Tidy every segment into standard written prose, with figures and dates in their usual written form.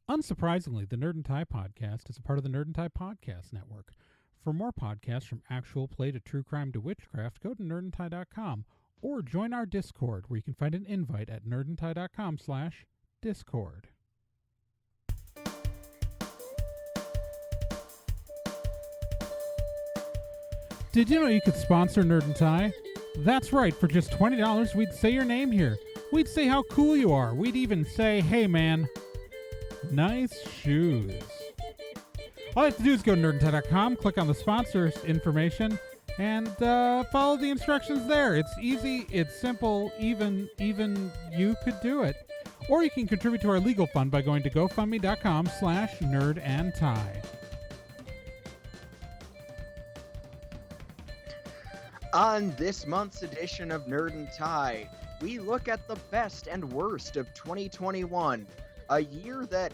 Unsurprisingly, the Nerd and Tie podcast is a part of the Nerd and Tie podcast network. For more podcasts from actual play to true crime to witchcraft, go to nerdandtie.com or join our Discord, where you can find an invite at nerdandtie.com/discord. Did you know you could sponsor Nerd and Tie? That's right, for just $20, we'd say your name here. We'd say how cool you are. We'd even say, hey man, nice shoes. All you have to do is go to nerdandtie.com, click on the sponsors information, and follow the instructions there. It's easy, it's simple, even you could do it. Or you can contribute to our legal fund by going to gofundme.com/nerdandtie. On this month's edition of Nerd and Tie, we look at the best and worst of 2021, a year that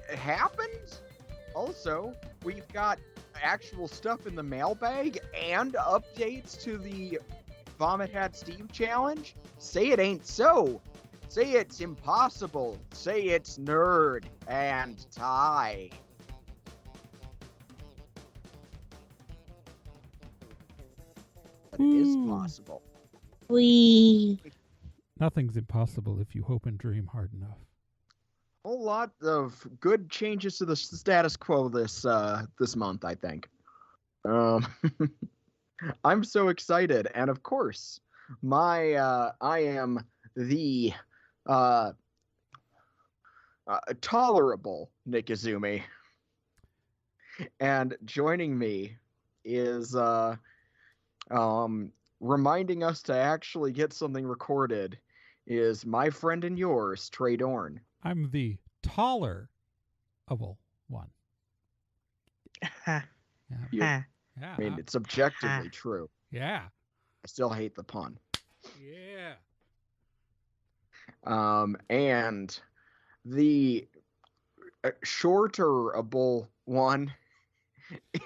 happened. Also, we've got actual stuff in the mailbag and updates to the Vomit Hat Steve challenge. Say it ain't so. Say it's impossible. Say it's Nerd and Tie. But it is possible. Nothing's impossible if you hope and dream hard enough. A whole lot of good changes to the status quo this month, I think. I'm so excited, and of course, I am the tolerable Nick Izumi, and joining me is reminding us to actually get something recorded is my friend and yours, Trae Dorn. I'm the taller-able one. I mean, it's objectively true. Yeah. I still hate the pun. Yeah. And the shorterable one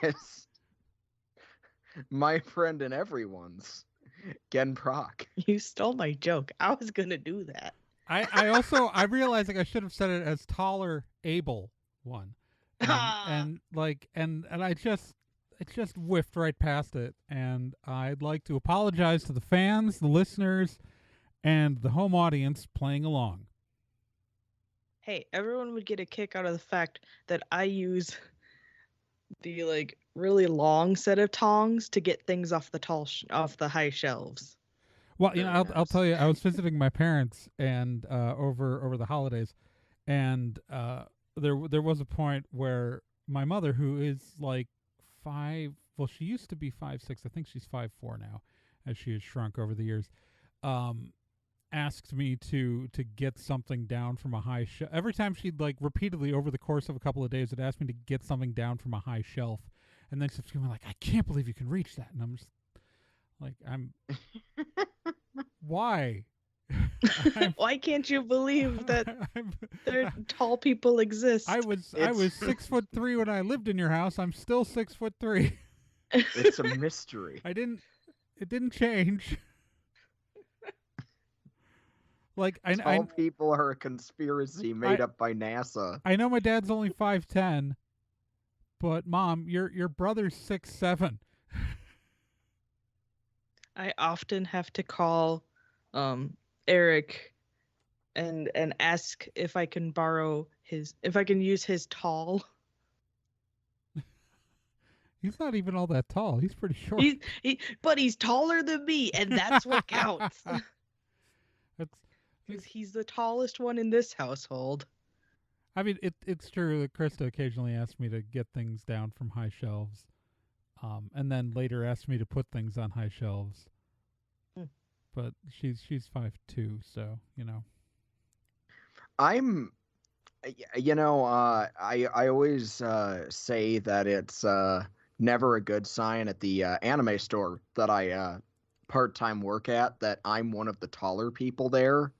is my friend and everyone's, Gen Proc. You stole my joke. I was gonna do that. I realized I should have said it as taller able one. And I just whiffed right past it, and I'd like to apologize to the fans, the listeners, and the home audience playing along. Hey, everyone would get a kick out of the fact that I use the really long set of tongs to get things off the high shelves. Well, I'll tell you, I was visiting my parents and over the holidays, and there was a point where my mother, who is like 5, well, she used to be 5'6", I think she's 5'4" now, as she has shrunk over the years, asked me to get something down from a high shelf. Every time she'd repeatedly over the course of a couple of days would ask me to get something down from a high shelf, and then she'd be like, I can't believe you can reach that, and I'm just like, why? Why can't you believe that tall people exist? I was 6'3" when I lived in your house. I'm still 6'3". It's a mystery. It didn't change. Tall people are a conspiracy made up by NASA. I know my dad's only 5'10", but Mom, your brother's 6'7". I often have to call Eric and ask if I can use his tall. He's not even all that tall. He's pretty short. But he's taller than me, and that's what counts. Because he's the tallest one in this household. I mean, it's true that Krista occasionally asks me to get things down from high shelves, and then later asks me to put things on high shelves. But she's 5'2", so I'm, I always say that it's never a good sign at the anime store that I part-time work at that I'm one of the taller people there.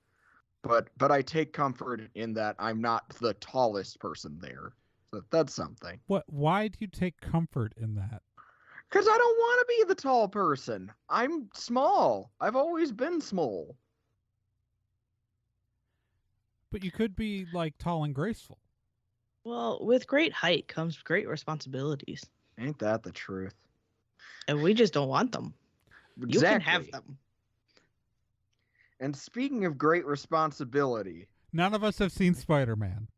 But I take comfort in that I'm not the tallest person there. So that's something. Why do you take comfort in that? Because I don't want to be the tall person. I'm small. I've always been small. But you could be tall and graceful. Well, with great height comes great responsibilities, Ain't that the truth? and we just don't want them. You can have Exactly. them. And speaking of great responsibility, None of us have seen Spider-Man.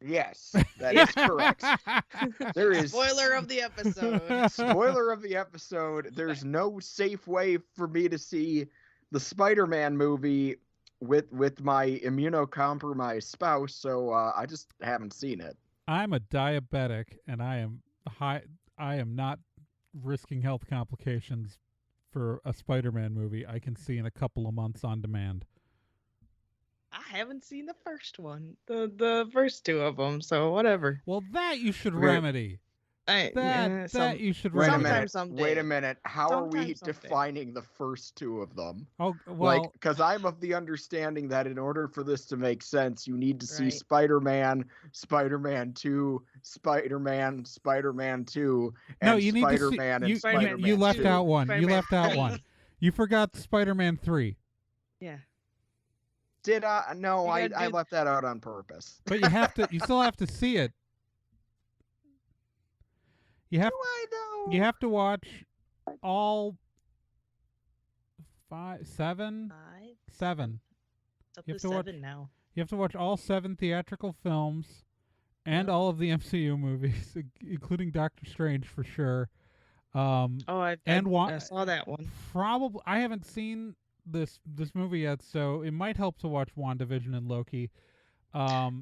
yes, that is correct. There is Spoiler of the episode. spoiler of the episode. There's no safe way for me to see the Spider-Man movie with my immunocompromised spouse, so I just haven't seen it. I'm a diabetic, and I am not risking health complications for a Spider-Man movie I can see in a couple of months on demand. I haven't seen the first one, the first two of them, so whatever. Well, that you should Okay. remedy. That you should Wait a remedy. minute. Sometime, Wait a someday. minute. How are we Sometime, someday. defining the first two of them? Oh well, Because I'm of the understanding that in order for this to make sense, you need to see Right. Spider-Man, Spider-Man 2, Spider-Man, Spider-Man 2, and no, you need to see. Spider-Man and You, Spider-Man you left 2. out one. You Spider-Man left out 3. one. You forgot Spider-Man 3. Yeah. Did I? No, You I gotta do- left that out on purpose. But you have to. You still have to see it. You have. Do I though? You have to watch all 7. 7. It's up You to have to watch- 7 now. You have to watch all 7 theatrical films, and Yep. all of the MCU movies, including Doctor Strange for sure. Oh, I saw that one. Probably I haven't seen this movie yet, so it might help to watch WandaVision and Loki.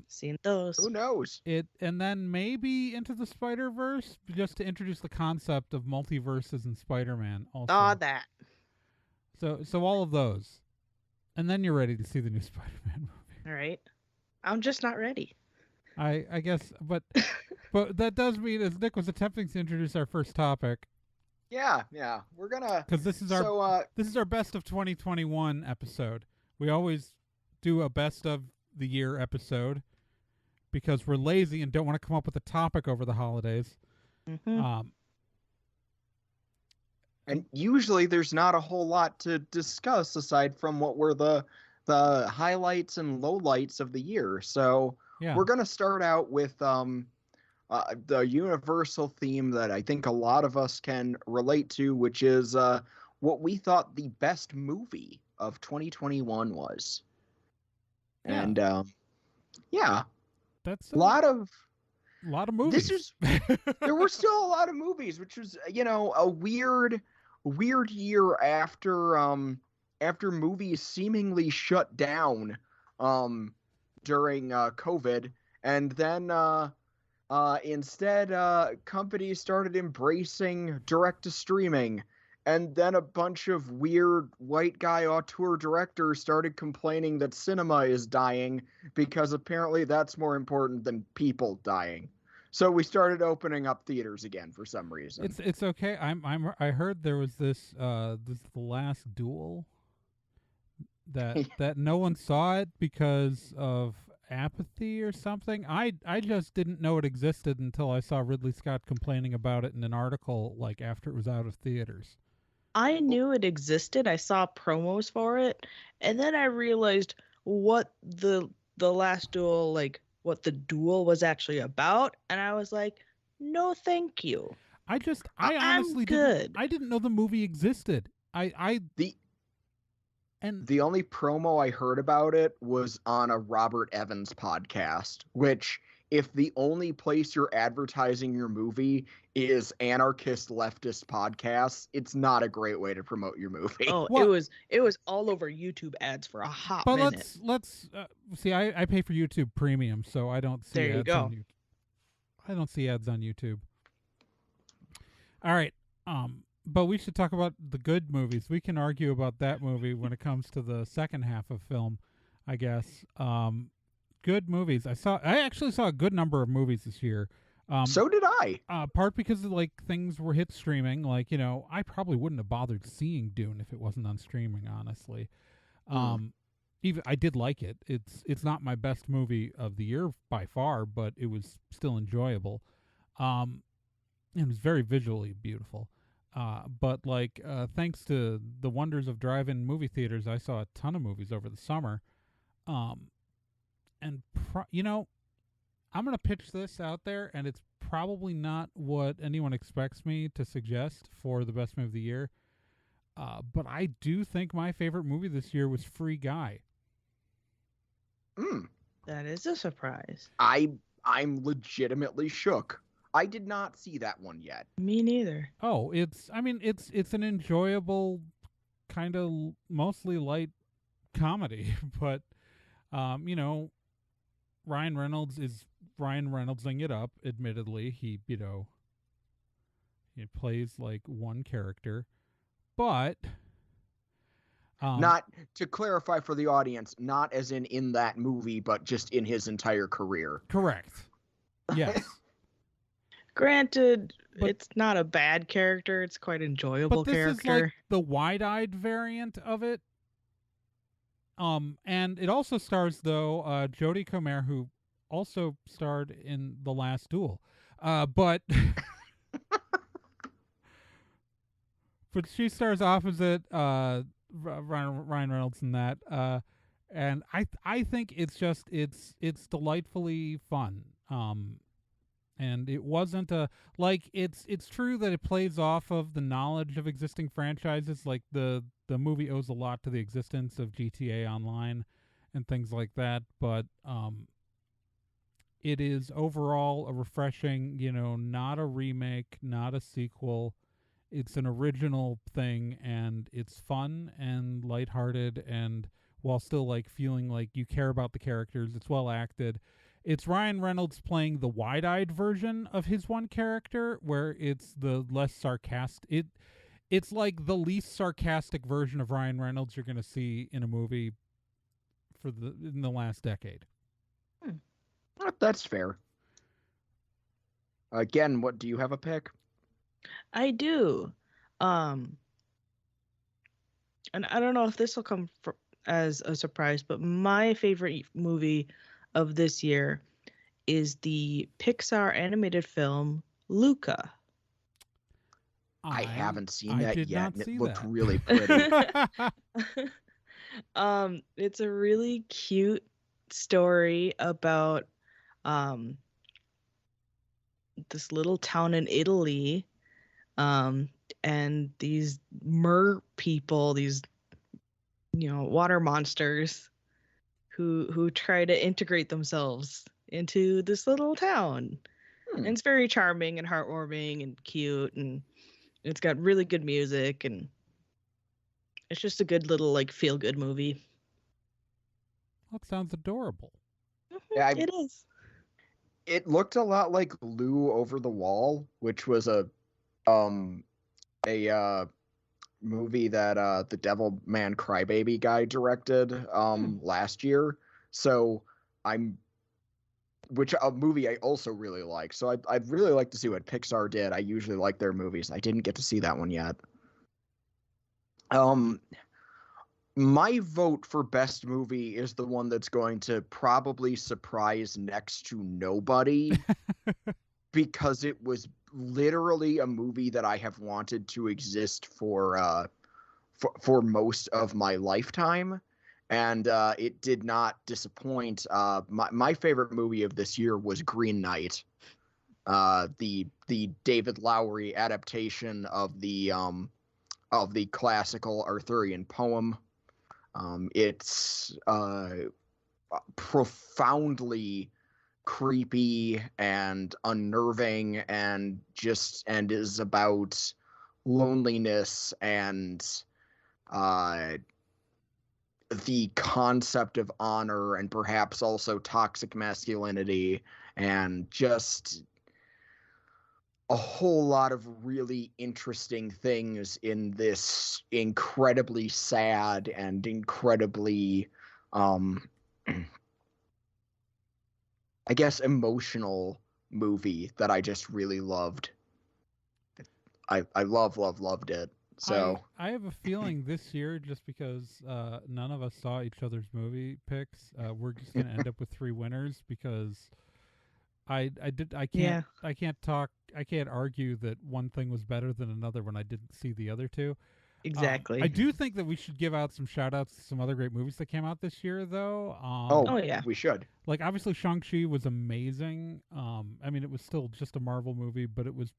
Seen those. Who knows? And then maybe Into the Spider-Verse, just to introduce the concept of multiverses in Spider-Man. Also, Saw that. so all of those, and then you're ready to see the new Spider-Man movie. All right. I'm just not ready. I guess, but that does mean, as Nick was attempting to introduce our first topic, Yeah. We're gonna. because this is our best of 2021 episode. We always do a best of the year episode because we're lazy and don't want to come up with a topic over the holidays. Mm-hmm. And usually there's not a whole lot to discuss aside from what were the highlights and lowlights of the year. So Yeah. we're gonna start out with the universal theme that I think a lot of us can relate to, which is what we thought the best movie of 2021 was. Yeah. And yeah, That's a lot of movies. there were still a lot of movies, which was a weird year after movies seemingly shut down during COVID, and then instead companies started embracing direct to streaming, and then a bunch of weird white guy auteur directors started complaining that cinema is dying because apparently that's more important than people dying. So we started opening up theaters again for some reason. It's okay. I heard there was this The Last Duel that no one saw it because of apathy or something. I just didn't know it existed until I saw Ridley Scott complaining about it in an article like after it was out of theaters. I knew it existed. I saw promos for it, and then I realized what the last duel, like what the duel was actually about, and I was like, no, thank you. I I'm honestly good. I didn't know the movie existed. The only promo I heard about it was on a Robert Evans podcast, which if the only place you're advertising your movie is anarchist leftist podcasts, it's not a great way to promote your movie. Oh, Well- it was all over YouTube ads for a hot But minute. let's see. I pay for YouTube Premium, so I don't see There you ads go. on YouTube. I don't see ads on YouTube. All right, but we should talk about the good movies. We can argue about that movie when it comes to the second half of film, I guess. Good movies. I actually saw a good number of movies this year. So did I. Part because like things were hit streaming. Like I probably wouldn't have bothered seeing Dune if it wasn't on streaming. Honestly, even I did like it. It's not my best movie of the year by far, but it was still enjoyable. It was very visually beautiful. But like thanks to the wonders of drive-in movie theaters, I saw a ton of movies over the summer. And I'm going to pitch this out there, and it's probably not what anyone expects me to suggest for the best movie of the year. But I do think my favorite movie this year was Free Guy. That is a surprise. I'm legitimately shook. I did not see that one yet. Me neither. Oh, it's an enjoyable kind of mostly light comedy, but Ryan Reynolds is Ryan Reynoldsing it up. Admittedly, he plays like one character, but not to clarify for the audience, not as in that movie, but just in his entire career. Correct. Yes. Granted, it's not a bad character. It's quite enjoyable but this character. is like the wide-eyed variant of it. And it also stars though Jodie Comer, who also starred in The Last Duel. But but she stars opposite Ryan Reynolds in that. And I think it's delightfully fun. And it wasn't it's true that it plays off of the knowledge of existing franchises. Like the movie owes a lot to the existence of GTA Online and things like that, but it is overall a refreshing, not a remake, not a sequel. It's an original thing, and it's fun and lighthearted, and while still like feeling like you care about the characters, it's well acted. It's Ryan Reynolds playing the wide-eyed version of his one character, where it's the less sarcastic. It's like the least sarcastic version of Ryan Reynolds you're going to see in a movie in the last decade. That's fair. Again, what do you have a pick? I do. And I don't know if this will come as a surprise, but my favorite movie of this year is the Pixar animated film Luca. I haven't seen that yet, and it looked that. really pretty. It's a really cute story about this little town in Italy, and these mer people, these water monsters who try to integrate themselves into this little town. And it's very charming and heartwarming and cute, and it's got really good music, and it's just a good little feel good movie. That sounds adorable. Yeah, it is. It looked a lot like Lou Over the Wall, which was a movie that the Devilman Crybaby guy directed last year. So which a movie I also really like. So I'd really like to see what Pixar did. I usually like their movies. I didn't get to see that one yet. My vote for best movie is the one that's going to probably surprise next to nobody because it was literally a movie that I have wanted to exist for most of my lifetime, and it did not disappoint. My favorite movie of this year was Green Knight, the David Lowery adaptation of the classical Arthurian poem. It's profoundly creepy and unnerving and is about loneliness and the concept of honor and perhaps also toxic masculinity and just a whole lot of really interesting things in this incredibly sad and incredibly I guess emotional movie that I just really loved. I loved it. So I have a feeling this year, just because none of us saw each other's movie picks, we're just gonna end up with 3 winners because I can't argue that one thing was better than another when I didn't see the other two. Exactly. I do think that we should give out some shout outs to some other great movies that came out this year, though. Oh yeah. We should. Like obviously Shang-Chi was amazing. I mean, it was still just a Marvel movie, but it was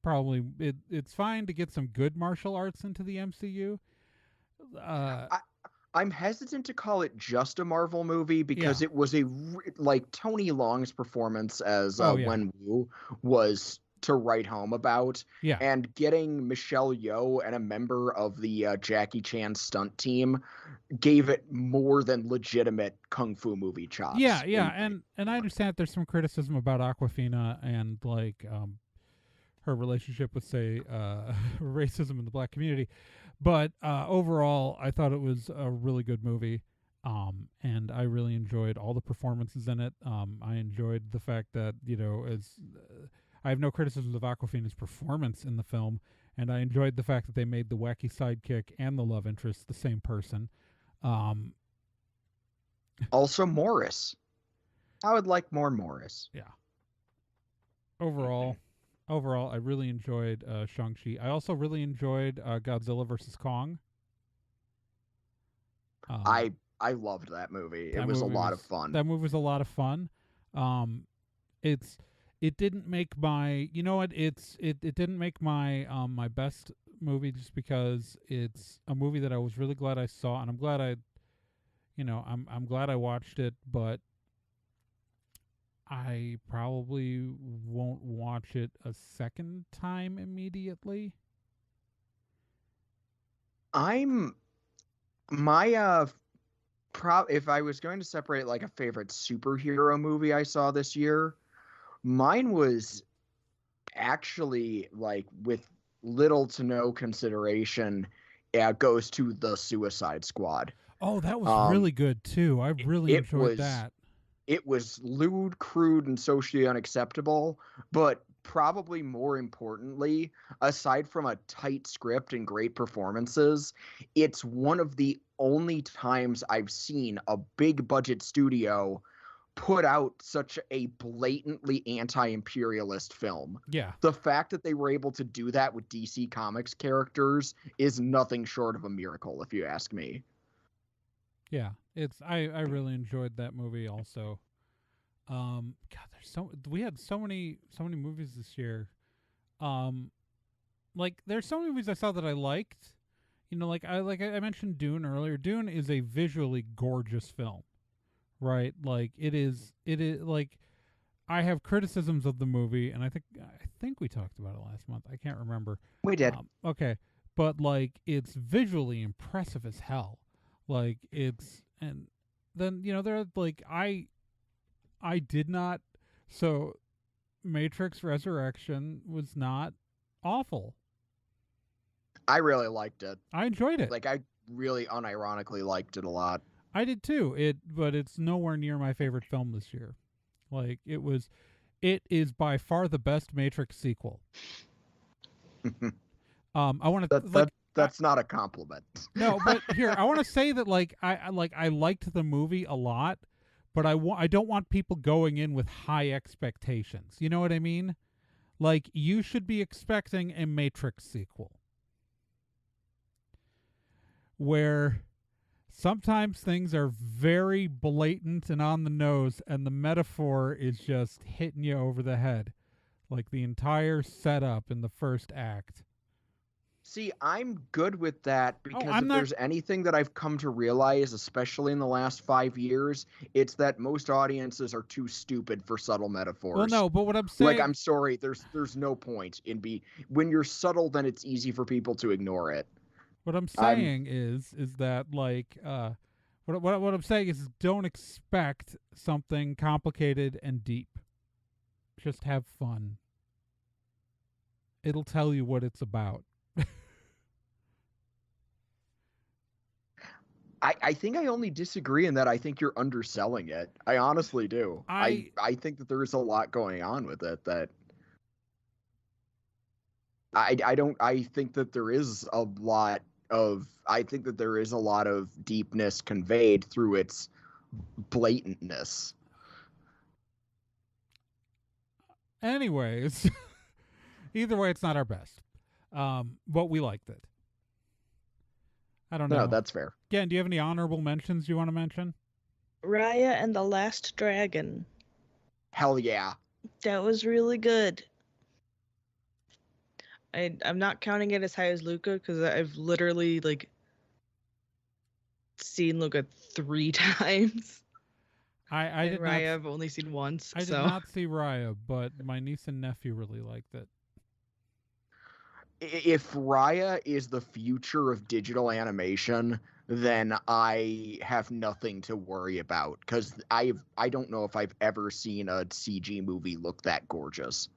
probably it's fine to get some good martial arts into the MCU. I'm hesitant to call it just a Marvel movie because Yeah. it was like Tony Long's performance as Oh, yeah. Wen Wu was to write home about, Yeah. and getting Michelle Yeoh and a member of the Jackie Chan stunt team gave it more than legitimate kung fu movie chops. Yeah, and I understand that there's some criticism about Aquafina and like her relationship with say racism in the black community, but overall I thought it was a really good movie, and I really enjoyed all the performances in it. I enjoyed the fact that I have no criticisms of Aquafina's performance in the film, and I enjoyed the fact that they made the wacky sidekick and the love interest the same person. Also Morris. I would like more Morris. Yeah. Overall, I really enjoyed Shang-Chi. I also really enjoyed Godzilla vs. Kong. I loved that movie. It was a lot of fun. That movie was a lot of fun. It didn't make my it didn't make my my best movie just because it's a movie that I was really glad I saw, and I'm glad I'm glad I watched it, but I probably won't watch it a second time immediately. If I was going to separate like a favorite superhero movie I saw this year, mine was actually like with little to no consideration, goes to The Suicide Squad. Oh, that was really good too. I really enjoyed was, that. It was lewd, crude, and socially unacceptable, but probably more importantly, aside from a tight script and great performances, it's one of the only times I've seen a big budget studio put out such a blatantly anti-imperialist film. Yeah. The fact that they were able to do that with DC Comics characters is nothing short of a miracle, if you ask me. Yeah, I really enjoyed that movie also. God, we had so many movies this year. Like there's so many movies I saw that I liked. Like I mentioned Dune earlier. Dune is a visually gorgeous film, right? Like it is like I have criticisms of the movie, and I think we talked about it last month. I can't remember. We did. Okay, but like it's visually impressive as hell. Like it's, and then there like I did not, so Matrix Resurrection was not awful. I really liked it. I enjoyed it. Like I really unironically liked it a lot. I did too. But it's nowhere near my favorite film this year. Like it is by far the best Matrix sequel. I want to That's not a compliment. No, but here I want to say that I liked the movie a lot, but I don't want people going in with high expectations. You know what I mean? Like you should be expecting a Matrix sequel where sometimes things are very blatant and on the nose, and the metaphor is just hitting you over the head, like the entire setup in the first act. See, I'm good with that because if there's anything that I've come to realize, especially in the last 5 years, it's that most audiences are too stupid for subtle metaphors. Well, no, but what I'm saying... Like, I'm sorry, there's no point in when you're subtle, then it's easy for people to ignore it. What I'm saying is that, like, what I'm saying is don't expect something complicated and deep. Just have fun. It'll tell you what it's about. I think I only disagree in that I think you're underselling it. I honestly do. I think that there is a lot going on with it that I think that there is a lot of deepness conveyed through its blatantness. Anyways, either way, it's not our best. But we liked it. I don't No, know. that's fair. Again, do you have any honorable mentions you want to mention? Raya and the Last Dragon. Hell yeah. That was really good. I'm not counting it as high as Luca because I've literally like seen Luca 3 times. I And did Raya not. I've only seen once. I did so not see Raya, but my niece and nephew really liked it. If Raya is the future of digital animation, then I have nothing to worry about because I don't know if I've ever seen a CG movie look that gorgeous.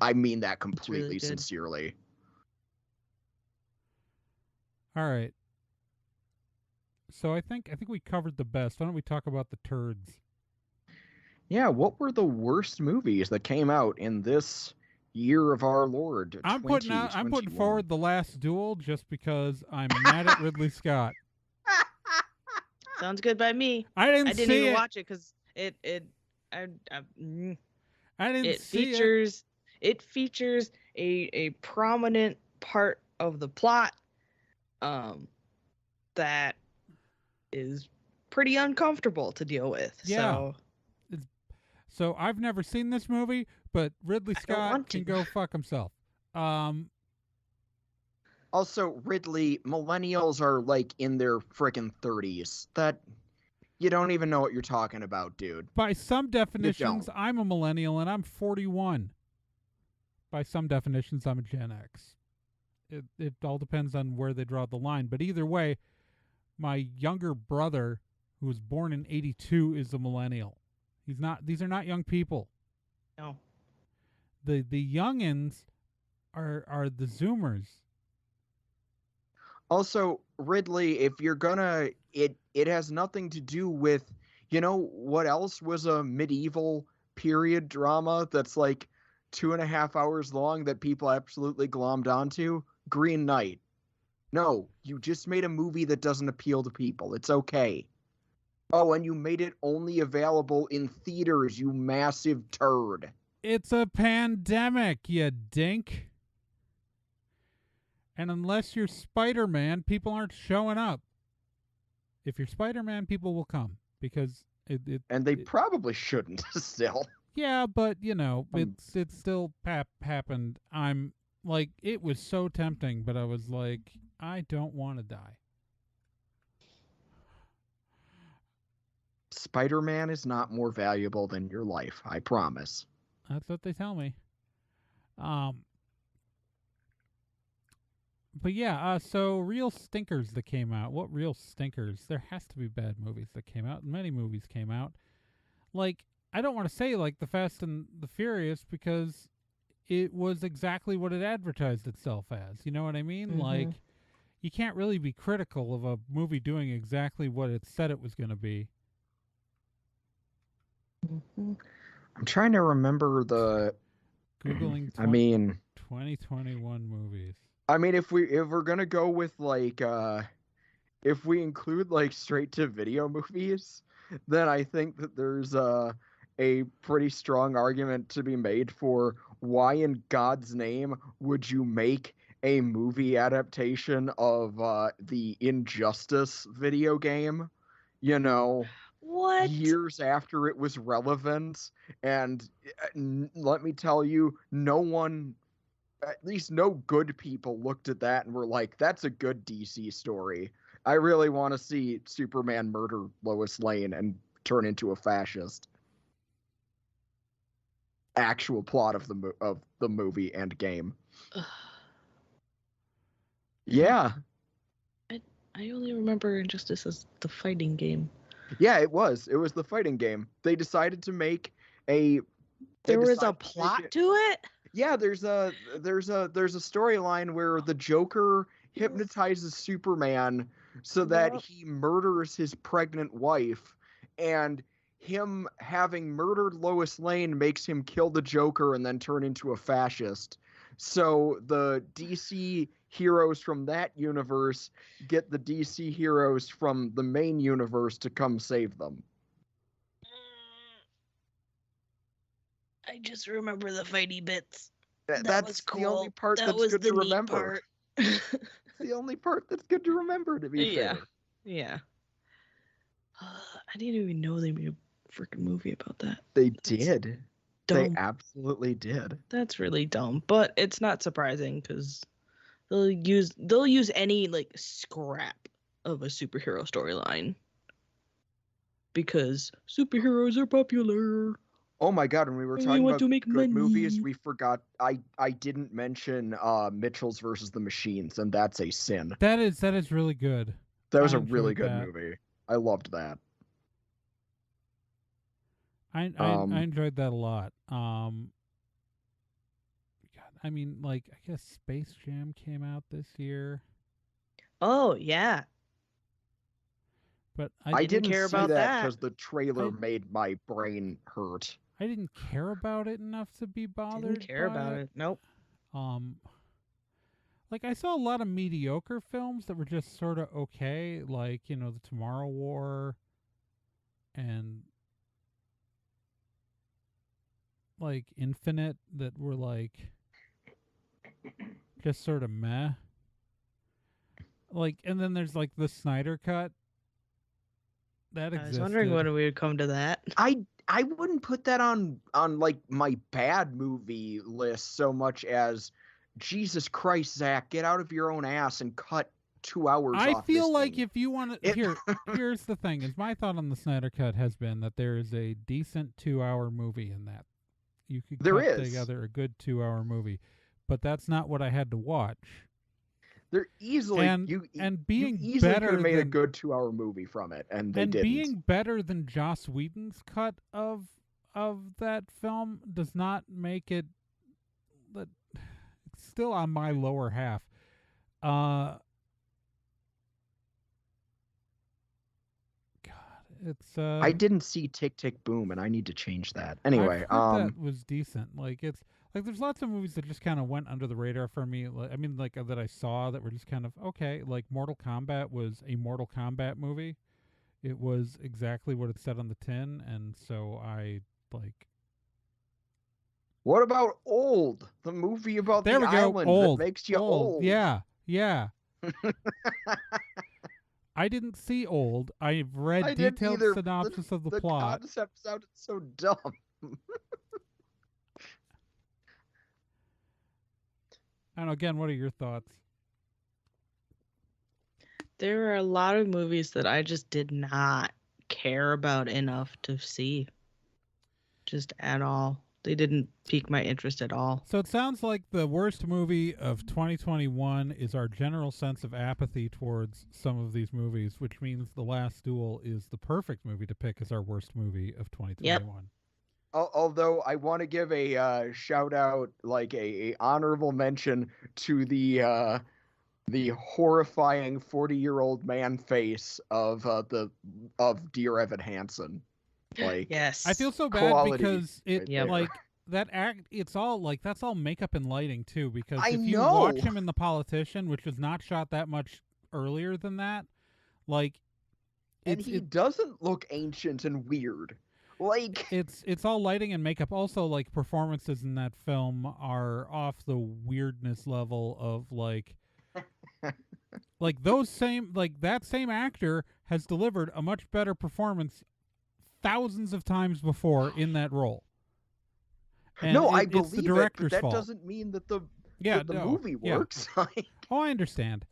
I mean that completely really good. sincerely. All right. So I think we covered the best. Why don't we talk about the turds? Yeah, what were the worst movies that came out in this year of our Lord? I'm putting forward The Last Duel just because I'm mad at Ridley Scott. Sounds good by me. I didn't even watch it because it features a prominent part of the plot that is pretty uncomfortable to deal with. Yeah. So I've never seen this movie, but Ridley Scott can go fuck himself. Also, Ridley, millennials are like in their frickin' 30s. That you don't even know what you're talking about, dude. By some definitions, I'm a millennial and I'm 41. By some definitions, I'm a Gen X. It all depends on where they draw the line. But either way, my younger brother, who was born in 82, is a millennial. He's not. These are not young people. No. The youngins are the Zoomers. Also, Ridley, if you're gonna, it has nothing to do with, you know, what else was a medieval period drama that's like 2.5 hours long that people absolutely glommed onto? Green Knight. No, you just made a movie that doesn't appeal to people. It's okay. Oh, and you made it only available in theaters, you massive turd. It's a pandemic, you dink. And unless you're Spider-Man, people aren't showing up. If you're Spider-Man, people will come because and they probably shouldn't still. Yeah, but you know, it's still happened. I'm like, it was so tempting, but I was like, I don't want to die. Spider-Man is not more valuable than your life, I promise. That's what they tell me. But yeah, so real stinkers that came out. What real stinkers? There has to be bad movies that came out. Many movies came out. Like, I don't want to say like The Fast and the Furious because it was exactly what it advertised itself as. You know what I mean? Mm-hmm. Like, you can't really be critical of a movie doing exactly what it said it was going to be. Mm-hmm. I'm trying to remember the Googling 2021 movies. I mean, if we're gonna go with like if we include like straight to video movies, then I think that there's a pretty strong argument to be made for why in God's name would you make a movie adaptation of the Injustice video game, you know, what? Years after it was relevant. And let me tell you, no one, at least no good people, looked at that and were like, that's a good DC story. I really want to see Superman murder Lois Lane and turn into a fascist. Actual plot of the movie and game. Yeah. I only remember Injustice as the fighting game. Yeah, it was the fighting game. They decided to make a there was a plot to it? Yeah, there's a storyline where the Joker hypnotizes Superman so that he murders his pregnant wife, and him having murdered Lois Lane makes him kill the Joker and then turn into a fascist. So the DC heroes from that universe get the DC heroes from the main universe to come save them. I just remember the fighty bits. That's cool. The only part that's good to remember. the only part that's good to remember, to be fair. Yeah. I didn't even know they made a freaking movie about that. They did. Dumb. They absolutely did. That's really dumb, but it's not surprising because they'll use any like scrap of a superhero storyline because superheroes are popular. Oh my god, when we were And talking want about to make good movies, money. we forgot I didn't mention Mitchell's versus the Machines, and that's a sin. That is really good. That was I a really enjoyed good that. movie. I loved that. I enjoyed that a lot. God, I mean, like, I guess Space Jam came out this year, Oh yeah, but I didn't didn't care see about that that. because the trailer made my brain hurt. I didn't care about it enough to be bothered. Didn't care by about it. Nope. Like, I saw a lot of mediocre films that were just sort of okay, like, the Tomorrow War and like Infinite, that were like just sort of meh. Like, and then there's like the Snyder Cut that I existed. was wondering when we would come to that. I wouldn't put that on like my bad movie list so much as Jesus Christ, Zach, get out of your own ass and cut 2 hours I off feel this like thing. if you want to here's the thing: is my thought on the Snyder Cut has been that there is a decent 2-hour movie in that. You could There cut is. together a good 2-hour movie, but that's not what I had to watch. They're easily and you being you easily better could have made a than, good 2-hour movie from it, and they didn't. being better than Joss Whedon's cut of that film does not make it. That it's still on my lower half. It's I didn't see Tick Tick Boom, and I need to change that. Anyway, I've heard that was decent. Like, it's like there's lots of movies that just kind of went under the radar for me. Like, I mean, like that I saw that were just kind of okay. Like Mortal Kombat was a Mortal Kombat movie. It was exactly what it said on the tin, and so I like. What about Old, the movie about There the we go. island Old that makes you old? Yeah. I didn't see Old. I've read I didn't detailed either. synopsis of the The plot. concept sounded so dumb. And again, what are your thoughts? There are a lot of movies that I just did not care about enough to see. Just at all. They didn't pique my interest at all. So it sounds like the worst movie of 2021 is our general sense of apathy towards some of these movies, which means The Last Duel is the perfect movie to pick as our worst movie of 2021. Although I want to give a shout out, like a honorable mention to the horrifying 40-year-old man face of Dear Evan Hansen. Like, yes, I feel so bad quality because it right there. like that act. It's all like that's all makeup and lighting too. Because I if you know. watch him in The Politician, which was not shot that much earlier than that, like, and he doesn't look ancient and weird. Like, it's all lighting and makeup. Also, like, performances in that film are off the weirdness level of like that same actor has delivered a much better performance thousands of times before in that role. And no, I it's believe the director's it, but that fault. doesn't mean that the No, movie yeah. works. Oh, I understand.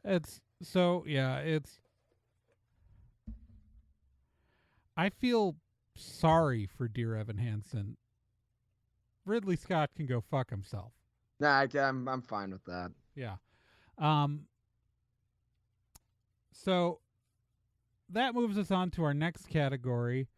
It's so it's. I feel sorry for Dear Evan Hansen. Ridley Scott can go fuck himself. Nah, I'm fine with that. Yeah. So that moves us on to our next category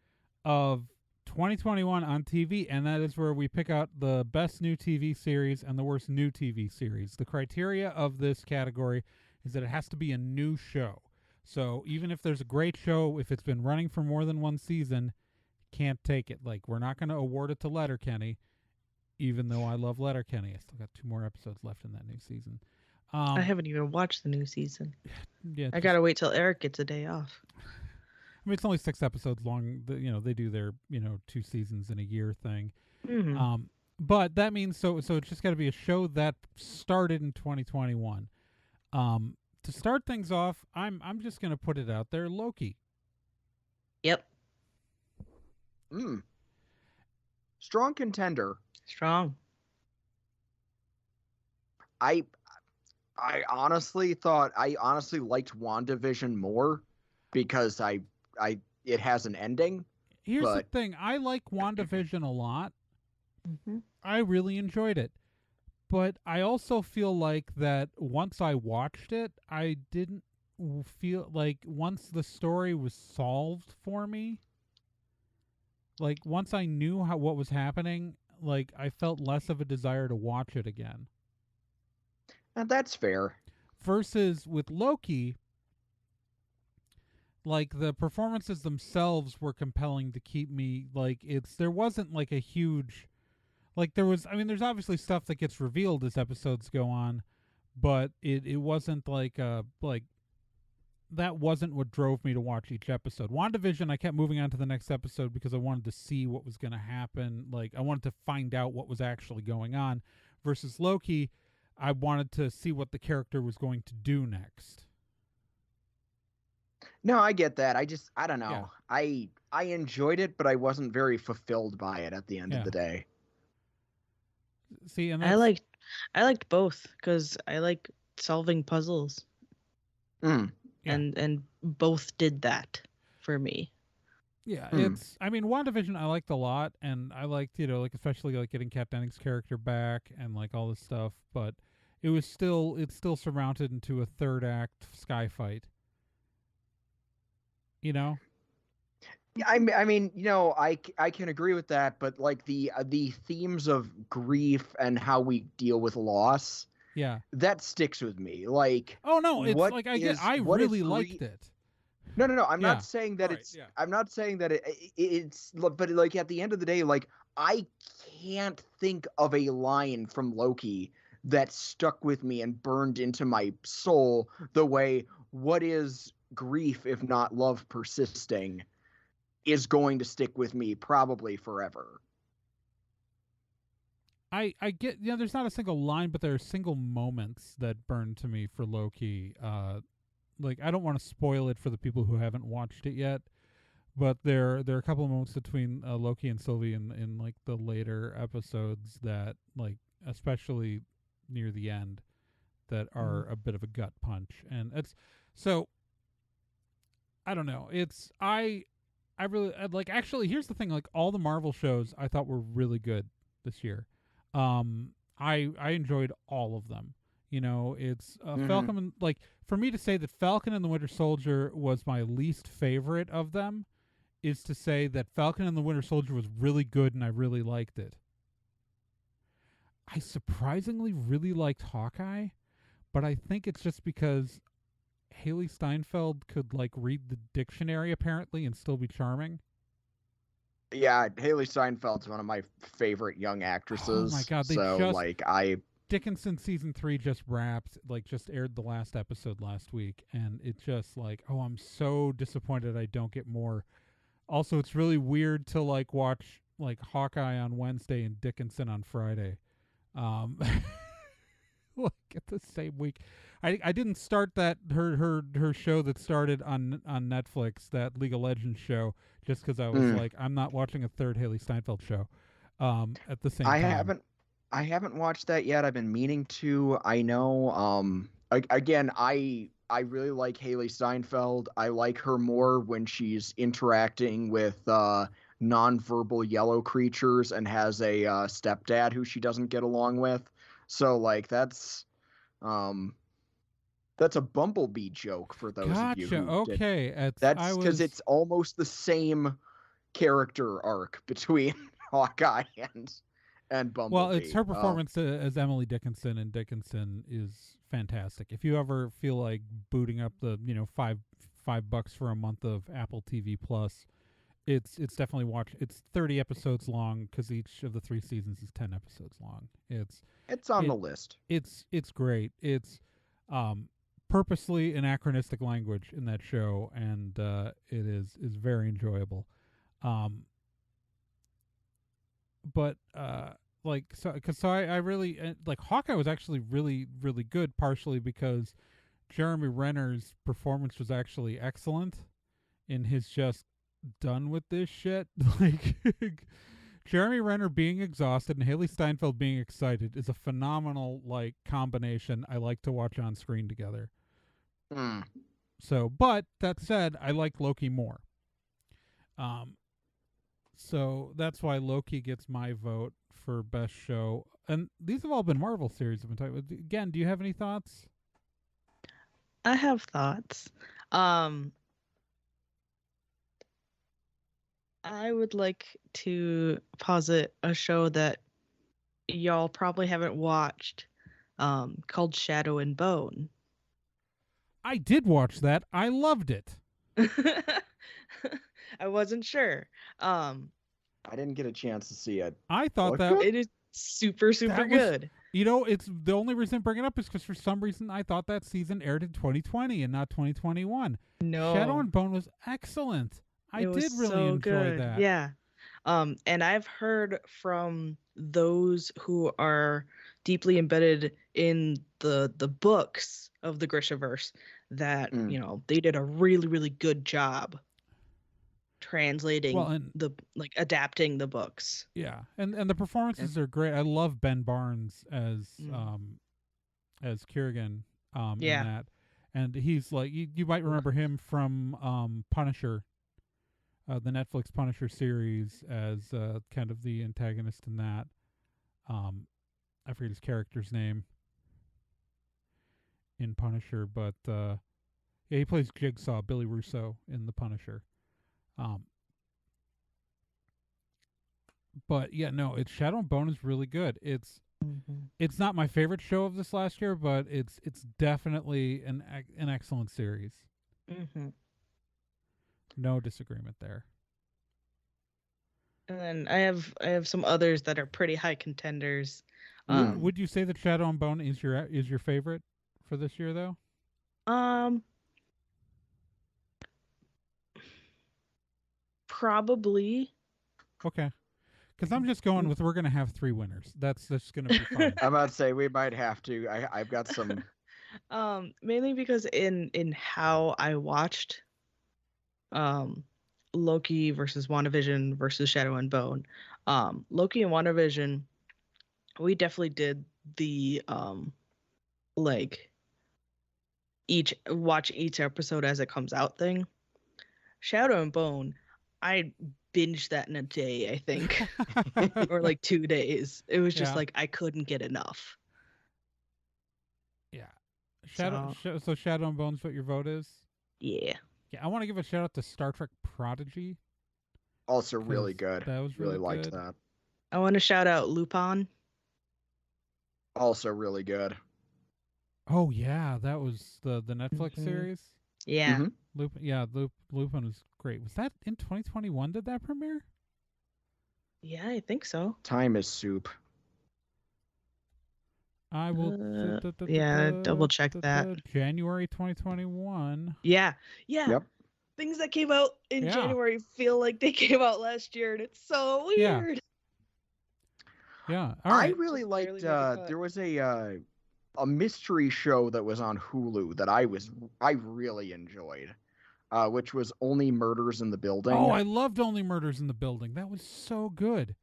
of 2021 on TV, and that is where we pick out the best new TV series and the worst new TV series. The criteria of this category is that it has to be a new show. So even if there's a great show, if it's been running for more than one season, can't take it. Like, we're not going to award it to Letterkenny, even though I love Letterkenny. I still got 2 more episodes left in that new season. I haven't even watched the new season. Yeah, I gotta wait till Eric gets a day off. I mean, it's only 6 episodes long. They do their 2 seasons in a year thing. Mm-hmm. But that means so it's just got to be a show that started in 2021. To start things off, I'm just gonna put it out there, Loki. Yep. Mm. Strong contender. Strong. I I honestly liked WandaVision more because I it has an ending, Here's the but thing: I like WandaVision a lot. Mm-hmm. I really enjoyed it, but I also feel like that once I watched it, I didn't feel like once the story was solved for me, like once I knew what was happening, like I felt less of a desire to watch it again. that's fair. Versus with Loki, like the performances themselves were compelling to keep me like there wasn't like a huge like there was, I mean, there's obviously stuff that gets revealed as episodes go on, but it wasn't like that wasn't what drove me to watch each episode. WandaVision, I kept moving on to the next episode because I wanted to see what was going to happen. Like, I wanted to find out what was actually going on. Versus Loki, I wanted to see what the character was going to do next. No, I get that. I don't Yeah. know. I enjoyed it, but I wasn't very fulfilled by it at the end of Yeah. the day. See, and I that's, liked both because I like solving puzzles, Mm. Yeah. and both did that for me. yeah, Hmm. I mean, WandaVision I liked a lot, and I liked, like especially like getting Kat Dennings' character back and like all this stuff, but it's still surmounted into a third act sky fight. You know? Yeah, I mean, I can agree with that, but like the themes of grief and how we deal with loss, Yeah. that sticks with me. Like, Oh no, it's like I what is really liked grief? it. No. I'm Yeah. not saying that Right, it's. yeah. I'm not saying that it's. But like at the end of the day, like I can't think of a line from Loki that stuck with me and burned into my soul the way "What is grief if not love persisting" is going to stick with me probably forever. I get, there's not a single line, but there are single moments that burn to me for Loki. Like I don't want to spoil it for the people who haven't watched it yet, but there are a couple of moments between Loki and Sylvie in like the later episodes that, like, especially near the end, that are a bit of a gut punch. And it's so I don't know. I really like, actually, here's the thing, like all the Marvel shows I thought were really good this year. I enjoyed all of them. It's Mm-hmm. Falcon, like for me to say that Falcon and the Winter Soldier was my least favorite of them is to say that Falcon and the Winter Soldier was really good and I really liked it. I surprisingly really liked Hawkeye, but I think it's just because Haley Steinfeld could like read the dictionary apparently and still be charming. Yeah, Haley Steinfeld's one of my favorite young Oh my actresses. god, they So just like I Dickinson season 3 just wrapped, like just aired the last episode last week, and it just like, oh, I'm so disappointed I don't get more. Also, it's really weird to like watch like Hawkeye on Wednesday and Dickinson on Friday. Um like at the same week. I didn't start that her show that started on Netflix, that League of Legends show, just because I was mm, like, I'm not watching a third Haley Steinfeld show at the same I time. haven't I haven't watched that yet. I've been meaning to. I know again, I really like Haley Steinfeld. I like her more when she's interacting with nonverbal yellow creatures and has a stepdad who she doesn't get along with. So like um that's a Bumblebee joke for those of you Gotcha. who did. Okay. I That's because was it's almost the same character arc between Hawkeye and Well, it's Bumblebee. her performance as Emily Dickinson, and Dickinson is fantastic. If you ever feel like booting up the $5 for a month of Apple TV Plus, it's definitely watch. It's 30 episodes long because each of the 3 seasons is 10 episodes long. It's on It the list. it's great. It's um purposely anachronistic language in that show, and it is very enjoyable. Um, but like so because so I really like Hawkeye was actually really really good, partially because Jeremy Renner's performance was actually excellent in his just done with this shit. Like Jeremy Renner being exhausted and Haley Steinfeld being excited is a phenomenal like combination I like to watch on screen together. Hmm. So, but that said, I like Loki more. So that's why Loki gets my vote for best show. And these have all been Marvel series I've been talking about. Again, do you have any thoughts? I have thoughts. I would like to posit a show that y'all probably haven't watched, called Shadow and Bone. I did watch that. I loved it. I wasn't sure. I didn't get a chance to see it. I thought Look that good? It is super That was- good. You know, it's the only reason I bring it up is because for some reason I thought that season aired in 2020 and not 2021. No, Shadow and Bone was excellent. I it was did really so enjoy good. that. Yeah. And I've heard from those who are deeply embedded in the books of the Grishaverse that Mm. you know they did a really really good job translating Well, and adapting the books. yeah, and the performances are great. I love Ben Barnes as Mm. Kiergan Yeah. in that, and he's like you might remember him from Punisher, the Netflix Punisher series as kind of the antagonist in that. I forget his character's name in Punisher, but yeah, he plays Jigsaw, Billy Russo in the Punisher. But yeah, no, it's Shadow and Bone is really good. It's not my favorite show of this last year, but it's definitely an excellent series. No disagreement there. And then I have some others that are pretty high contenders. Would you say that Shadow and Bone is your favorite for this year though? Probably. Okay. Because I'm just going with we're going to have 3 winners. That's going to be fine. I'm about to say we might have to. I've got some. Mainly because in how I watched Loki versus WandaVision versus Shadow and Bone. Loki and WandaVision, we definitely did the like watch each episode as it comes out thing. Shadow and Bone, I binged that in a day, I think. Or like 2 days. It was just Yeah. like I couldn't get enough. Yeah. So Shadow and Bone's what your vote is? Yeah. Yeah, I want to give a shout out to Star Trek Prodigy. Also really 'cause good. That was Really really liked good. that. I want to shout out Lupin. Also really good. Oh yeah, that was the Netflix Mhm. series. Yeah. Mhm. Lupin was great. Was that in 2021? Did that premiere? Yeah, I think so. Time is soup. I will. Double check that. January 2021. Yeah. Yeah. Yep. Things that came out in Yeah. January feel like they came out last year, and it's so Yeah. weird. Yeah. All right. I really Just liked. barely make a cut. There was a mystery show that was on Hulu that I really enjoyed, which was Only Murders in the Building. Oh, I loved Only Murders in the Building. That was so good.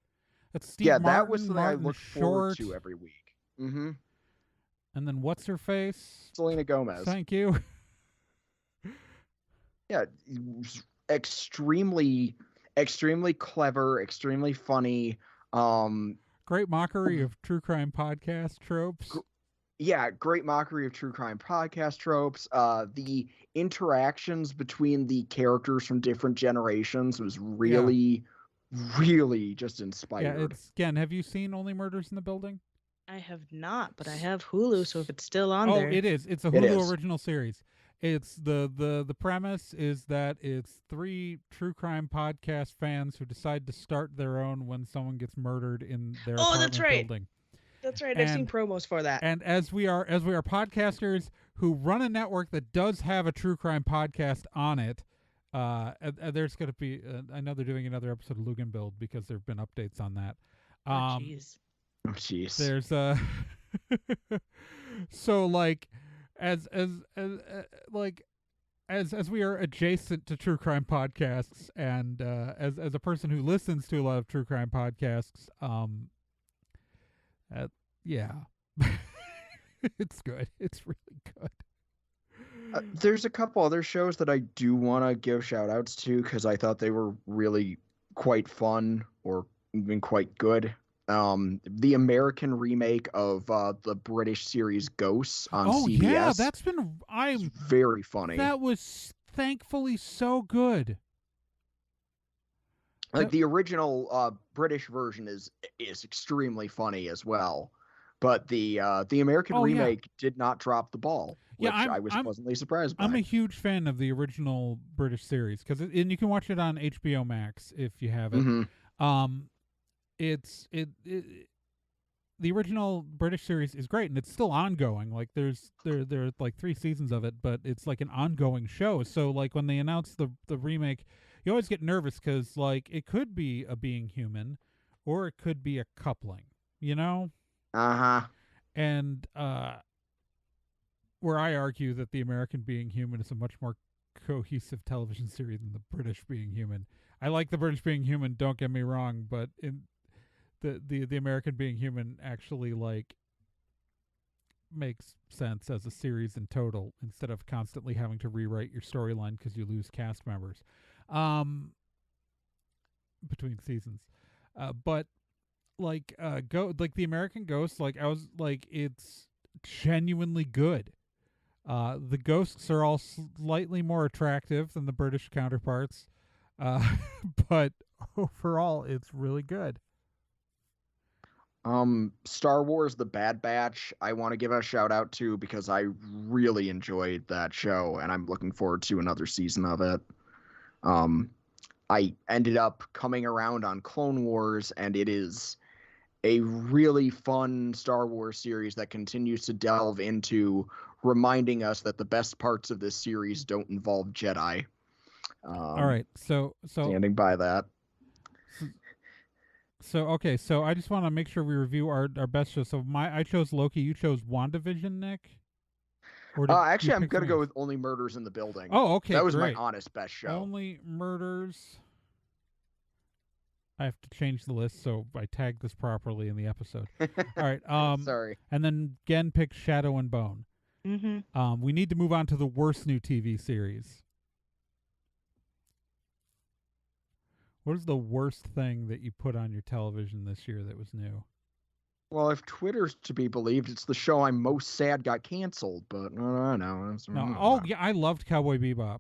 That's Steve yeah, Martin, that was something Martin I looked forward Short, to every week. Mm-hmm. and then what's her face? Selena Gomez. Thank you. Yeah, it was extremely clever, extremely funny. Great mockery of true crime podcast tropes. Yeah, great mockery of true crime podcast tropes. The interactions between the characters from different generations was really just Yeah, inspired. it's again. Have you seen Only Murders in the Building? I have not, but I have Hulu, so if it's still on Oh, there. it is. It's a It Hulu is. original series. It's the premise is that it's 3 true crime podcast fans who decide to start their own when someone gets murdered in their Oh, apartment that's right. building. That's right. I've seen And- promos for that. And as we are podcasters who run a network that does have a true crime podcast on it, there's going to be I know they're doing another episode of Lugan Build because there've been updates on that. Oh, jeez. Oh, jeez. There's so like like as we are adjacent to true crime podcasts, and as a person who listens to a lot of true crime podcasts, yeah, it's good. It's really good. There's a couple other shows that I do want to give shout outs to because I thought they were really quite fun or even quite good. The American remake of the British series Ghosts on Oh CBS. yeah, that's been is very funny. That was thankfully so good. Like the original British version is extremely funny as well, but the American remake did not drop the ball, which I was pleasantly surprised by. I'm a huge fan of the original British series and you can watch it on HBO Max if you have it. Mm-hmm. The original British series is great, and it's still ongoing. Like there are like 3 seasons of it, but it's like an ongoing show. So like when they announce the remake, you always get nervous because like it could be a being human, or it could be a coupling, you know? And where I argue that the American Being Human is a much more cohesive television series than the British Being Human. I like the British Being Human, don't get me wrong, but in the American Being Human actually like makes sense as a series in total instead of constantly having to rewrite your storyline because you lose cast members between seasons. But like the American Ghost, like I was like, it's genuinely good. The ghosts are all slightly more attractive than the British counterparts, but overall it's really good. Star Wars The Bad Batch, I want to give a shout out to because I really enjoyed that show and I'm looking forward to another season of it. I ended up coming around on Clone Wars, and it is a really fun Star Wars series that continues to delve into reminding us that the best parts of this series don't involve Jedi. All right, so standing by that. So okay, so I just want to make sure we review our best shows. So I chose Loki. You chose WandaVision, Nick. Actually, I'm gonna go with Only Murders in the Building. Oh, okay, that was great. my honest best show. Only Murders. I have to change the list so I tag this properly in the episode. All right. Sorry. And then Gen picked Shadow and Bone. Mm-hmm. We need to move on to the worst new TV series. What is the worst thing that you put on your television this year that was new? Well, if Twitter's to be believed, it's the show I'm most sad got canceled, but I know. Oh, yeah, I loved Cowboy Bebop.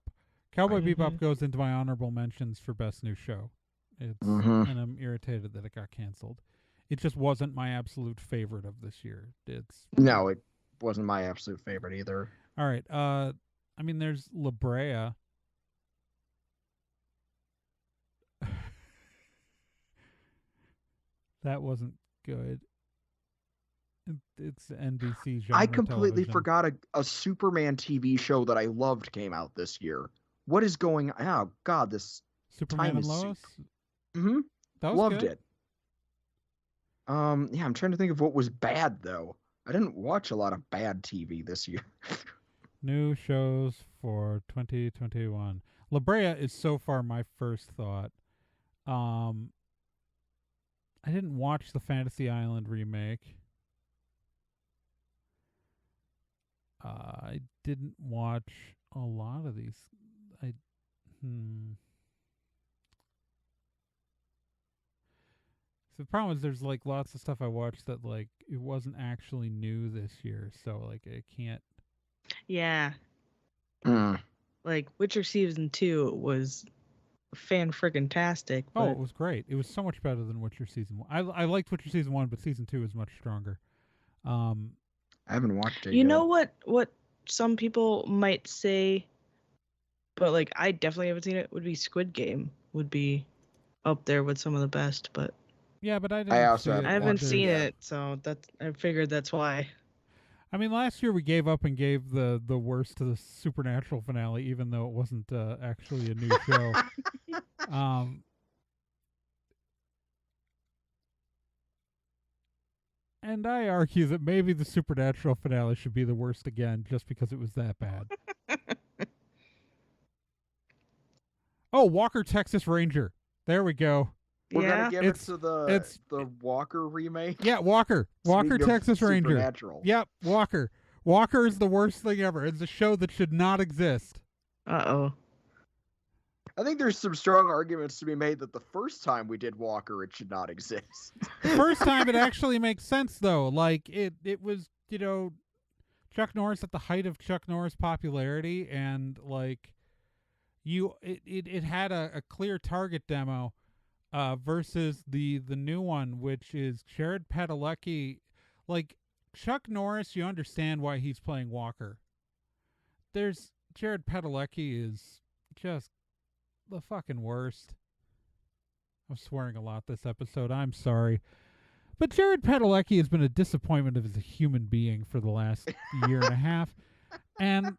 Cowboy Bebop goes into my honorable mentions for best new show. And I'm irritated that it got canceled. It just wasn't my absolute favorite of this year. No, it wasn't my absolute favorite either. All right. I mean, there's La Brea. That wasn't good. It's NBC genre. I completely television. forgot a Superman TV show that I loved came out this year. What is going on? Oh, God, this Superman time and is Lois? Mm-hmm. That was Loved good. it. Yeah, I'm trying to think of what was bad, though. I didn't watch a lot of bad TV this year. New shows for 2021. La Brea is so far my first thought. I didn't watch the Fantasy Island remake. I didn't watch a lot of these. So the problem is there's like lots of stuff I watched that like it wasn't actually new this year, so like I can't. Yeah. Like Witcher Season 2 was fan-friggin-tastic. Oh, it was great. It was so much better than Witcher Season 1. I liked Witcher Season 1, but Season 2 is much stronger. I haven't watched it You yet. know what some people might say, but like I definitely haven't seen it, would be Squid Game would be up there with some of the best, but yeah, but I haven't seen it, so I figured that's why. I mean, last year we gave up and gave the worst to the Supernatural finale, even though it wasn't actually a new show. And I argue that maybe the Supernatural finale should be the worst again, just because it was that bad. Oh, Walker Texas Ranger. There we go. We're gonna Yeah. give it to the Walker remake. Yeah, Walker. Walker Speaking of Texas Ranger. Supernatural. Yep, Walker. Walker is the worst thing ever. It's a show that should not exist. Uh-oh. I think there's some strong arguments to be made that the first time we did Walker, it should not exist. The first time it actually makes sense, though. Like, it was, Chuck Norris at the height of Chuck Norris popularity, and, like, it had a clear target demo versus the new one, which is Jared Padalecki. Like, Chuck Norris, you understand why he's playing Walker. There's Jared Padalecki is just the fucking worst. I'm swearing a lot this episode. I'm sorry. But Jared Padalecki has been a disappointment as a human being for the last year and a half. And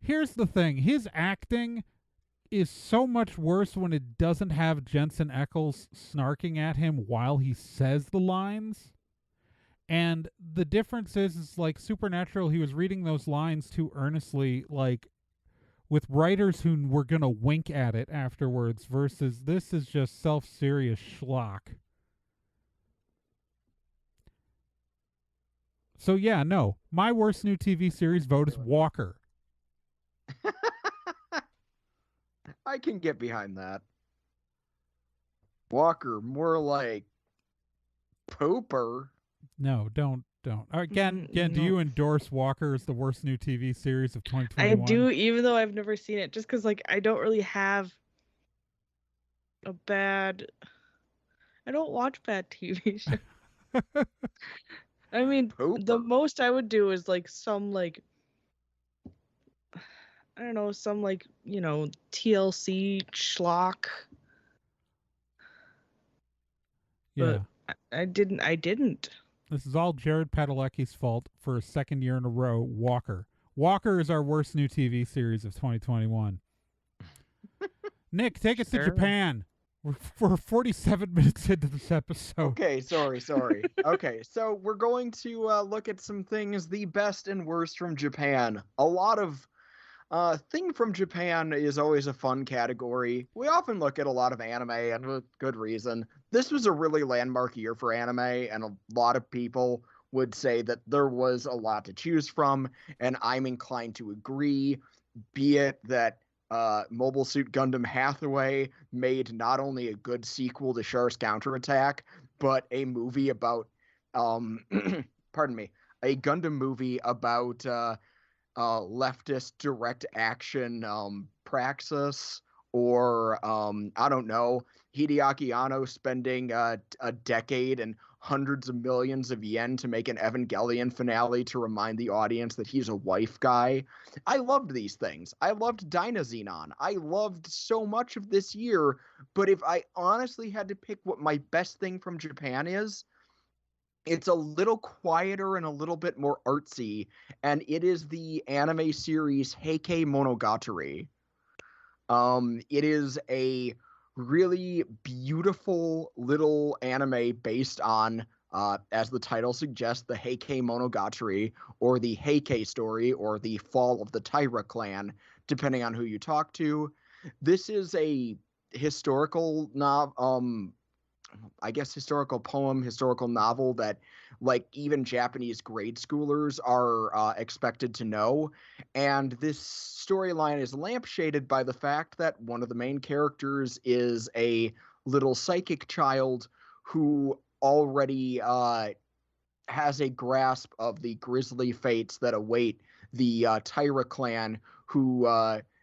here's the thing. His acting is so much worse when it doesn't have Jensen Ackles snarking at him while he says the lines. And the difference is like Supernatural, he was reading those lines too earnestly, like with writers who were going to wink at it afterwards, versus this is just self-serious schlock. So yeah, no. My worst new TV series vote is Walker. I can get behind that. Walker, more like Pooper. No, don't. Again, do No. you endorse Walker as the worst new TV series of I 2021? do, even though I've never seen it, just because, like, I don't really have a bad... I don't watch bad TV shows. I mean, the Pooper. most I would do is, like, some, like... I don't know, some, like, TLC schlock. Yeah. But I didn't. This is all Jared Padalecki's fault for a second year in a row. Walker. Walker is our worst new TV series of 2021. Nick, take us to Sure. Japan. We're 47 minutes into this episode. Okay, sorry. Okay, so we're going to look at some things, the best and worst from Japan. A lot of thing from Japan is always a fun category. We often look at a lot of anime, and with good reason. This was a really landmark year for anime, and a lot of people would say that there was a lot to choose from, and I'm inclined to agree, be it that Mobile Suit Gundam Hathaway made not only a good sequel to Char's Counterattack, but a movie about, pardon me, a Gundam movie about leftist direct action praxis, or I don't know, Hideaki Anno spending a decade and hundreds of millions of yen to make an Evangelion finale to remind the audience that he's a wife guy. I loved these things. I loved Dynazenon. I loved so much of this year, but if I honestly had to pick what my best thing from Japan is, it's a little quieter and a little bit more artsy, and it is the anime series Heike Monogatari. It is a really beautiful little anime based on, as the title suggests, the Heike Monogatari, or the Heike story, or the fall of the Taira clan, depending on who you talk to. This is a historical historical poem, historical novel that, like, even Japanese grade schoolers are expected to know. And this storyline is lampshaded by the fact that one of the main characters is a little psychic child who already has a grasp of the grisly fates that await the Taira clan, who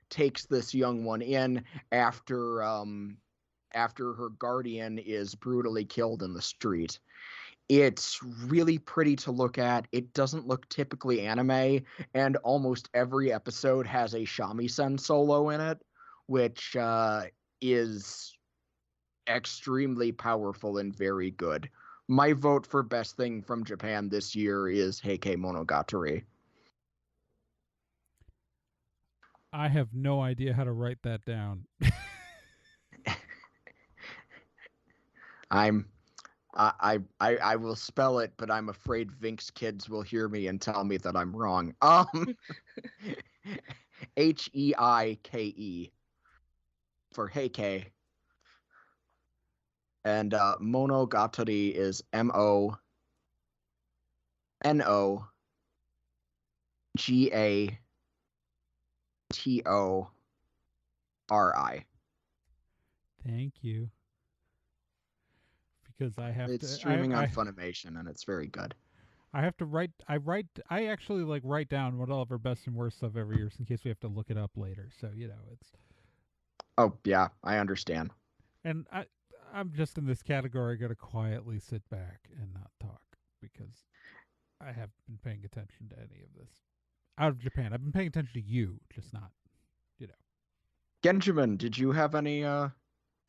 takes this young one in after her guardian is brutally killed in the street. It's really pretty to look at. It doesn't look typically anime, and almost every episode has a shamisen solo in it, which is extremely powerful and very good. My vote for best thing from Japan this year is Heike Monogatari. I have no idea how to write that down. I will spell it, but I'm afraid Vink's kids will hear me and tell me that I'm wrong. Heike for Heike. And Monogatari is Monogatori. Thank you. Because I have It's to. streaming on Funimation, and it's very good. I have to write. I actually write down what all of our best and worst stuff every year, in case we have to look it up later. So it's. Oh yeah, I understand. And I'm just in this category, going to quietly sit back and not talk because I haven't been paying attention to any of this out of Japan. I've been paying attention to you, just not. Genjamin, did you have any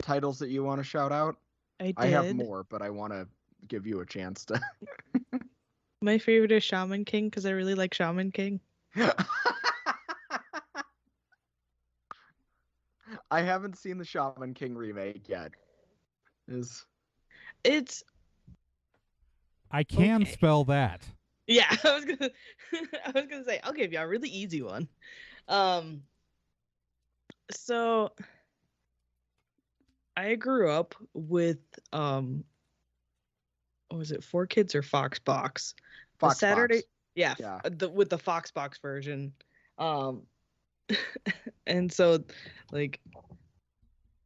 titles that you want to shout out? I did. I have more, but I want to give you a chance to. My favorite is Shaman King because I really like Shaman King. I haven't seen the Shaman King remake yet. It's. I can spell that. Yeah, I was gonna say I'll give you a really easy one. So I grew up with what was it, 4Kids or Foxbox? Foxbox. Saturday, yeah. With the Foxbox version. And so like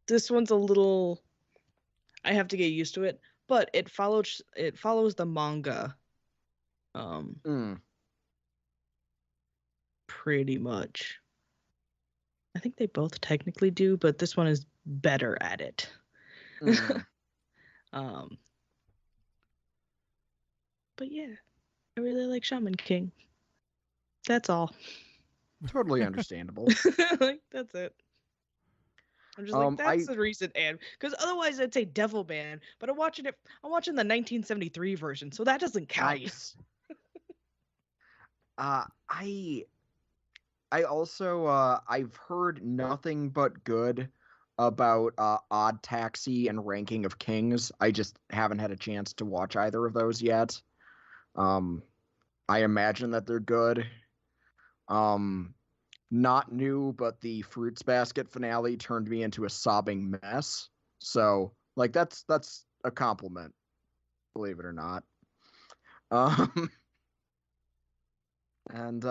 this one's a little, I have to get used to it, but it follows the manga pretty much. I think they both technically do, but this one is better at it. But yeah, I really like Shaman King. That's all. Totally understandable. Like, that's it. I'm just like, that's the recent ad, because otherwise I'd say Devilman, but I'm watching the 1973 version, so that doesn't count. Nice. I also I've heard nothing but good about Odd Taxi and Ranking of Kings. I just haven't had a chance to watch either of those yet. I imagine that they're good. Not new, but the Fruits Basket finale turned me into a sobbing mess. So, like, that's a compliment, believe it or not. And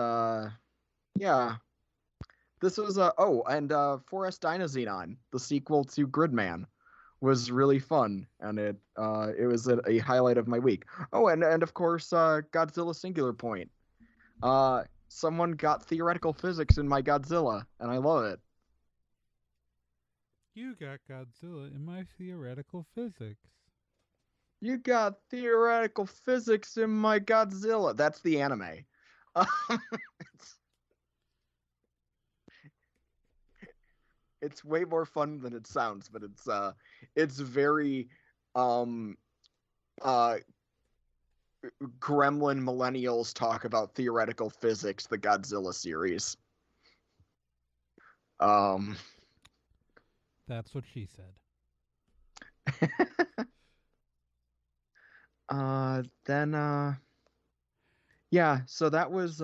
yeah, this was Forest Dynazenon, the sequel to Gridman, was really fun, and it was a highlight of my week. Oh, and of course, Godzilla Singular Point. Someone got theoretical physics in my Godzilla, and I love it. You got Godzilla in my theoretical physics. You got theoretical physics in my Godzilla. That's the anime. It's way more fun than it sounds, but it's very gremlin millennials talk about theoretical physics, the Godzilla series. That's what she said. Yeah, so that was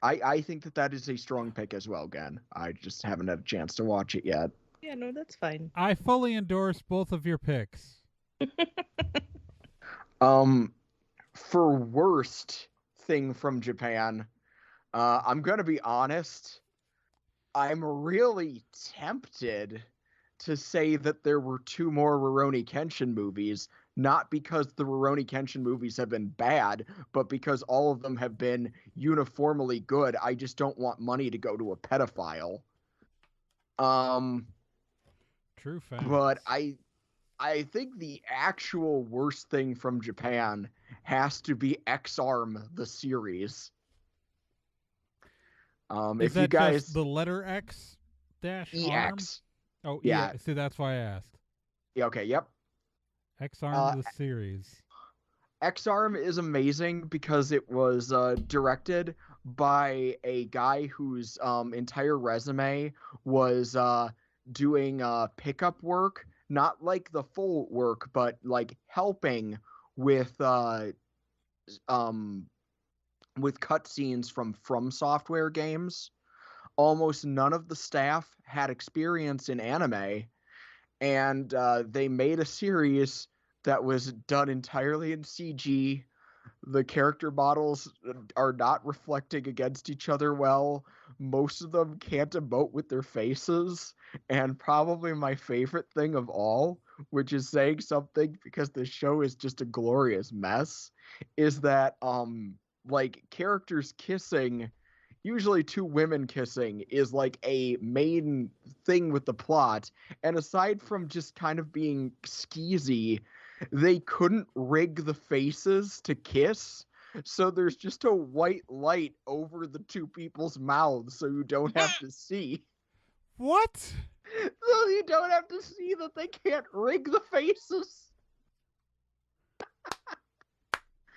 I think that is a strong pick as well, Gen. I just haven't had a chance to watch it yet. Yeah, no, that's fine. I fully endorse both of your picks. For worst thing from Japan, I'm gonna be honest. I'm really tempted to say that there were 2 more Rurouni Kenshin movies, not because the Rurouni Kenshin movies have been bad, but because all of them have been uniformly good. I just don't want money to go to a pedophile. True fact. But I think the actual worst thing from Japan has to be X-Arm, the series. Is if that you guys just the letter X dash EX. Arm? Oh yeah. See, that's why I asked. Yeah. Okay. Yep. X-Arm, the series. X-Arm is amazing because it was directed by a guy whose entire resume was doing pickup work not like the full work, but like helping with um cutscenes from software games. Almost none of the staff had experience in anime, and they made a series that was done entirely in CG. The character models are not reflecting against each other well. Most of them can't emote with their faces. And probably my favorite thing of all, which is saying something because the show is just a glorious mess, is that like characters kissing, usually two women kissing, is like a main thing with the plot. And aside from just kind of being skeezy, they couldn't rig the faces to kiss. So there's just a white light over the two people's mouths so you don't have to see. What? So you don't have to see that they can't rig the faces.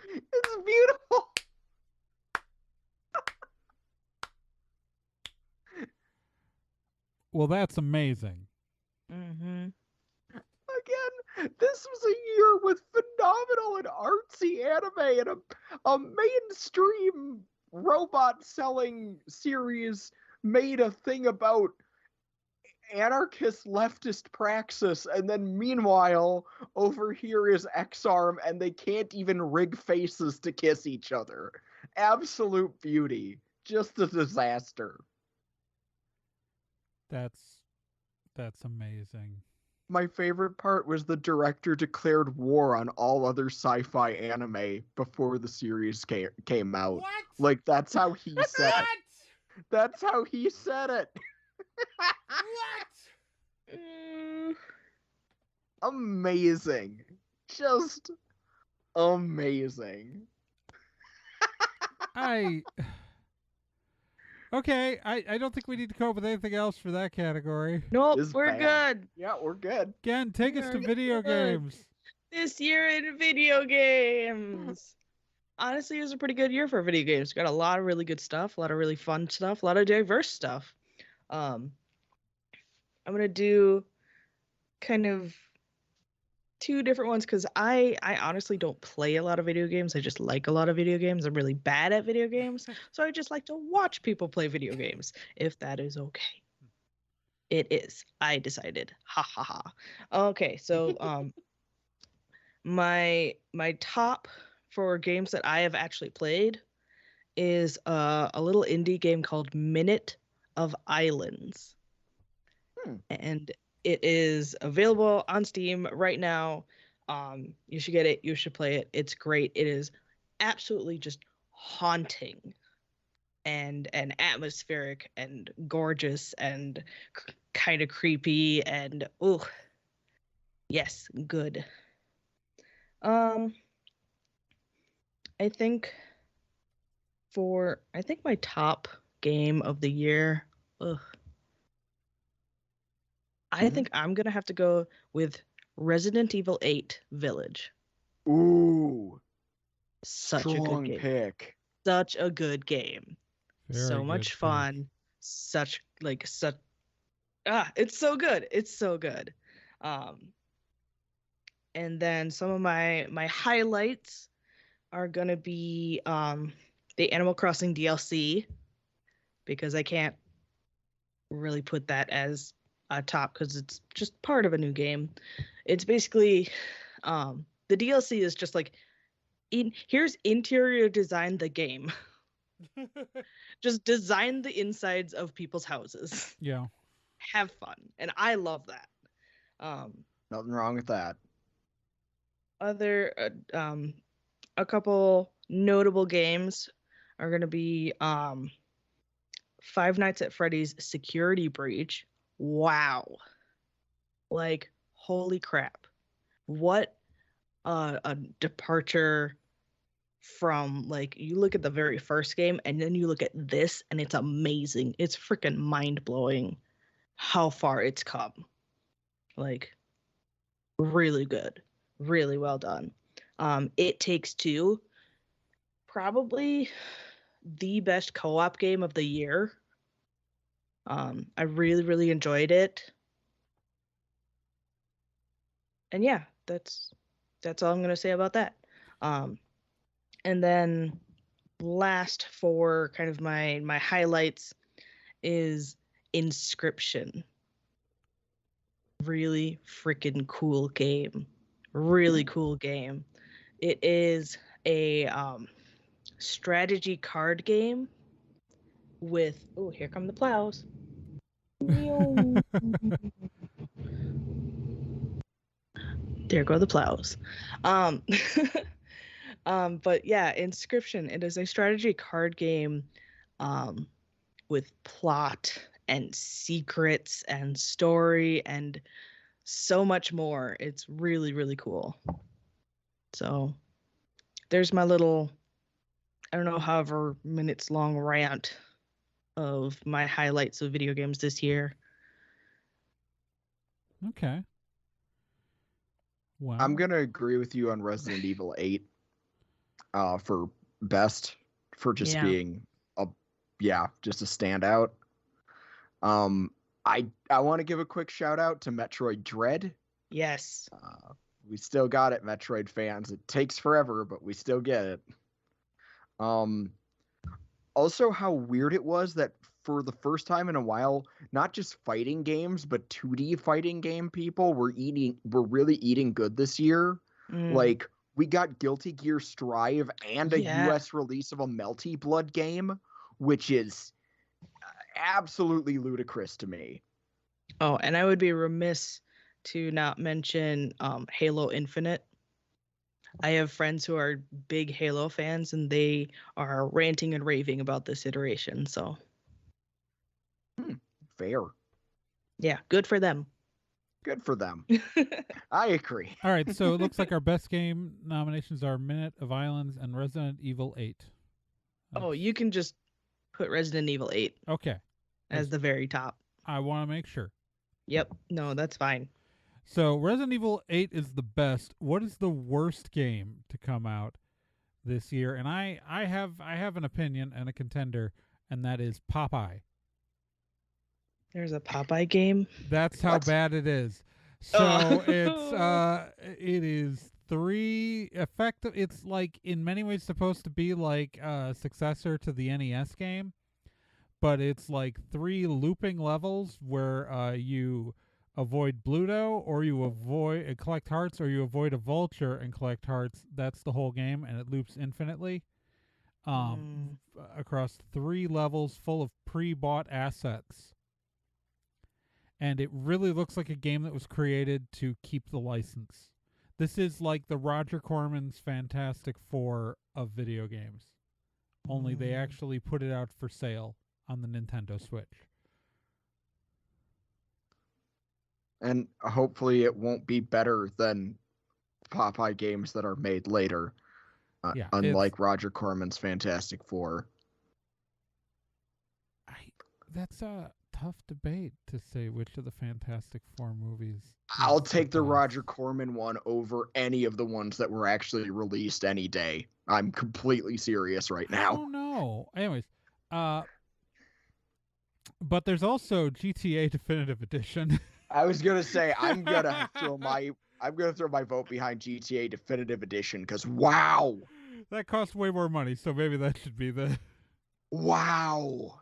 It's beautiful. Well, that's amazing. Mm-hmm. Again, this was a year with phenomenal and artsy anime and a mainstream robot selling series made a thing about anarchist leftist praxis, and then meanwhile over here is X-Arm and they can't even rig faces to kiss each other. Absolute beauty. Just a disaster. That's amazing. My favorite part was the director declared war on all other sci-fi anime before the series came out. What? Like, that's how he said What? it. That's how he said it. What? Amazing. Just amazing. Okay, I don't think we need to come up with anything else for that category. Nope, Is we're bad. good. Yeah, we're good. Again, take us to We're video good. games. This year in video games. Honestly, it was a pretty good year for video games. Got a lot of really good stuff, a lot of really fun stuff, a lot of diverse stuff. I'm gonna do kind of two different ones because I honestly don't play a lot of video games. I just like a lot of video games. I'm really bad at video games, so I just like to watch people play video games, if that is okay. It is. I decided. Ha ha ha. Okay, so my top for games that I have actually played is a little indie game called Minute of Islands. And it is available on Steam right now. You should get it. You should play it. It's great. It is absolutely just haunting and atmospheric and gorgeous and kind of creepy and oh, yes, good. I think my top game of the year. Ugh. I think I'm gonna have to go with Resident Evil 8 Village. Ooh. Such Strong a good game. pick. Such a good game. Very so good much pick. fun. Such it's so good. It's so good. And then some of my highlights are gonna be the Animal Crossing DLC, because I can't really put that as a top because it's just part of a new game. It's basically the DLC is just like here's interior design the game. Just design the insides of people's houses. Yeah. Have fun. And I love that. Nothing wrong with that. Other a couple notable games are going to be Five Nights at Freddy's Security Breach. Wow. Like, holy crap. What a departure from, like, you look at the very first game and then you look at this and it's amazing. It's freaking mind-blowing how far it's come. Like, really good. Really well done. It Takes Two, probably the best co-op game of the year. I really, really enjoyed it. and yeah, that's all I'm gonna say about that. And then last for kind of my highlights is Inscription. Really freaking cool game. Really cool game. It is a strategy card game with here come the plows. There go the plows. Um, but yeah, Inscription. It is a strategy card game um, with plot and secrets and story and so much more. It's really, really cool. So there's my little, I don't know, however minutes long rant of my highlights of video games this year. Okay. Wow. I'm gonna agree with you on Resident Evil 8 for best, for just being just a standout. I want to give a quick shout out to Metroid Dread. Yes. We still got it, Metroid fans. It takes forever, but we still get it. Also, how weird it was that for the first time in a while, not just fighting games, but 2D fighting game people were really eating good this year. Like, we got Guilty Gear Strive and a US release of a Melty Blood game, which is absolutely ludicrous to me. Oh, and I would be remiss to not mention Halo Infinite. I have friends who are big Halo fans, and they are ranting and raving about this iteration. So, fair. Yeah, good for them. Good for them. I agree. All right, so it looks like our best game nominations are Minute of Islands and Resident Evil 8. Oh, you can just put Resident Evil 8. Okay. As the very top. I want to make sure. Yep. No, that's fine. So Resident Evil 8 is the best. What is the worst game to come out this year? And I have an opinion and a contender, and that is Popeye. There's a Popeye game? That's how bad it is. So it is 3 effective. It's like in many ways supposed to be like a successor to the NES game, but it's like 3 looping levels where you avoid Bluto, or you avoid collect hearts, or you avoid a vulture and collect hearts. That's the whole game, and it loops infinitely across 3 levels full of pre-bought assets. And it really looks like a game that was created to keep the license. This is like the Roger Corman's Fantastic Four of video games. Only they actually put it out for sale on the Nintendo Switch. And hopefully it won't be better than Popeye games that are made later. Unlike Roger Corman's Fantastic Four. That's a tough debate to say which of the Fantastic Four movies. I'll take the Roger Corman one over any of the ones that were actually released any day. I'm completely serious right now. I don't know. Anyways, but there's also GTA Definitive Edition. I was gonna say I'm gonna throw my vote behind GTA Definitive Edition because wow, that costs way more money. So maybe that should be the wow.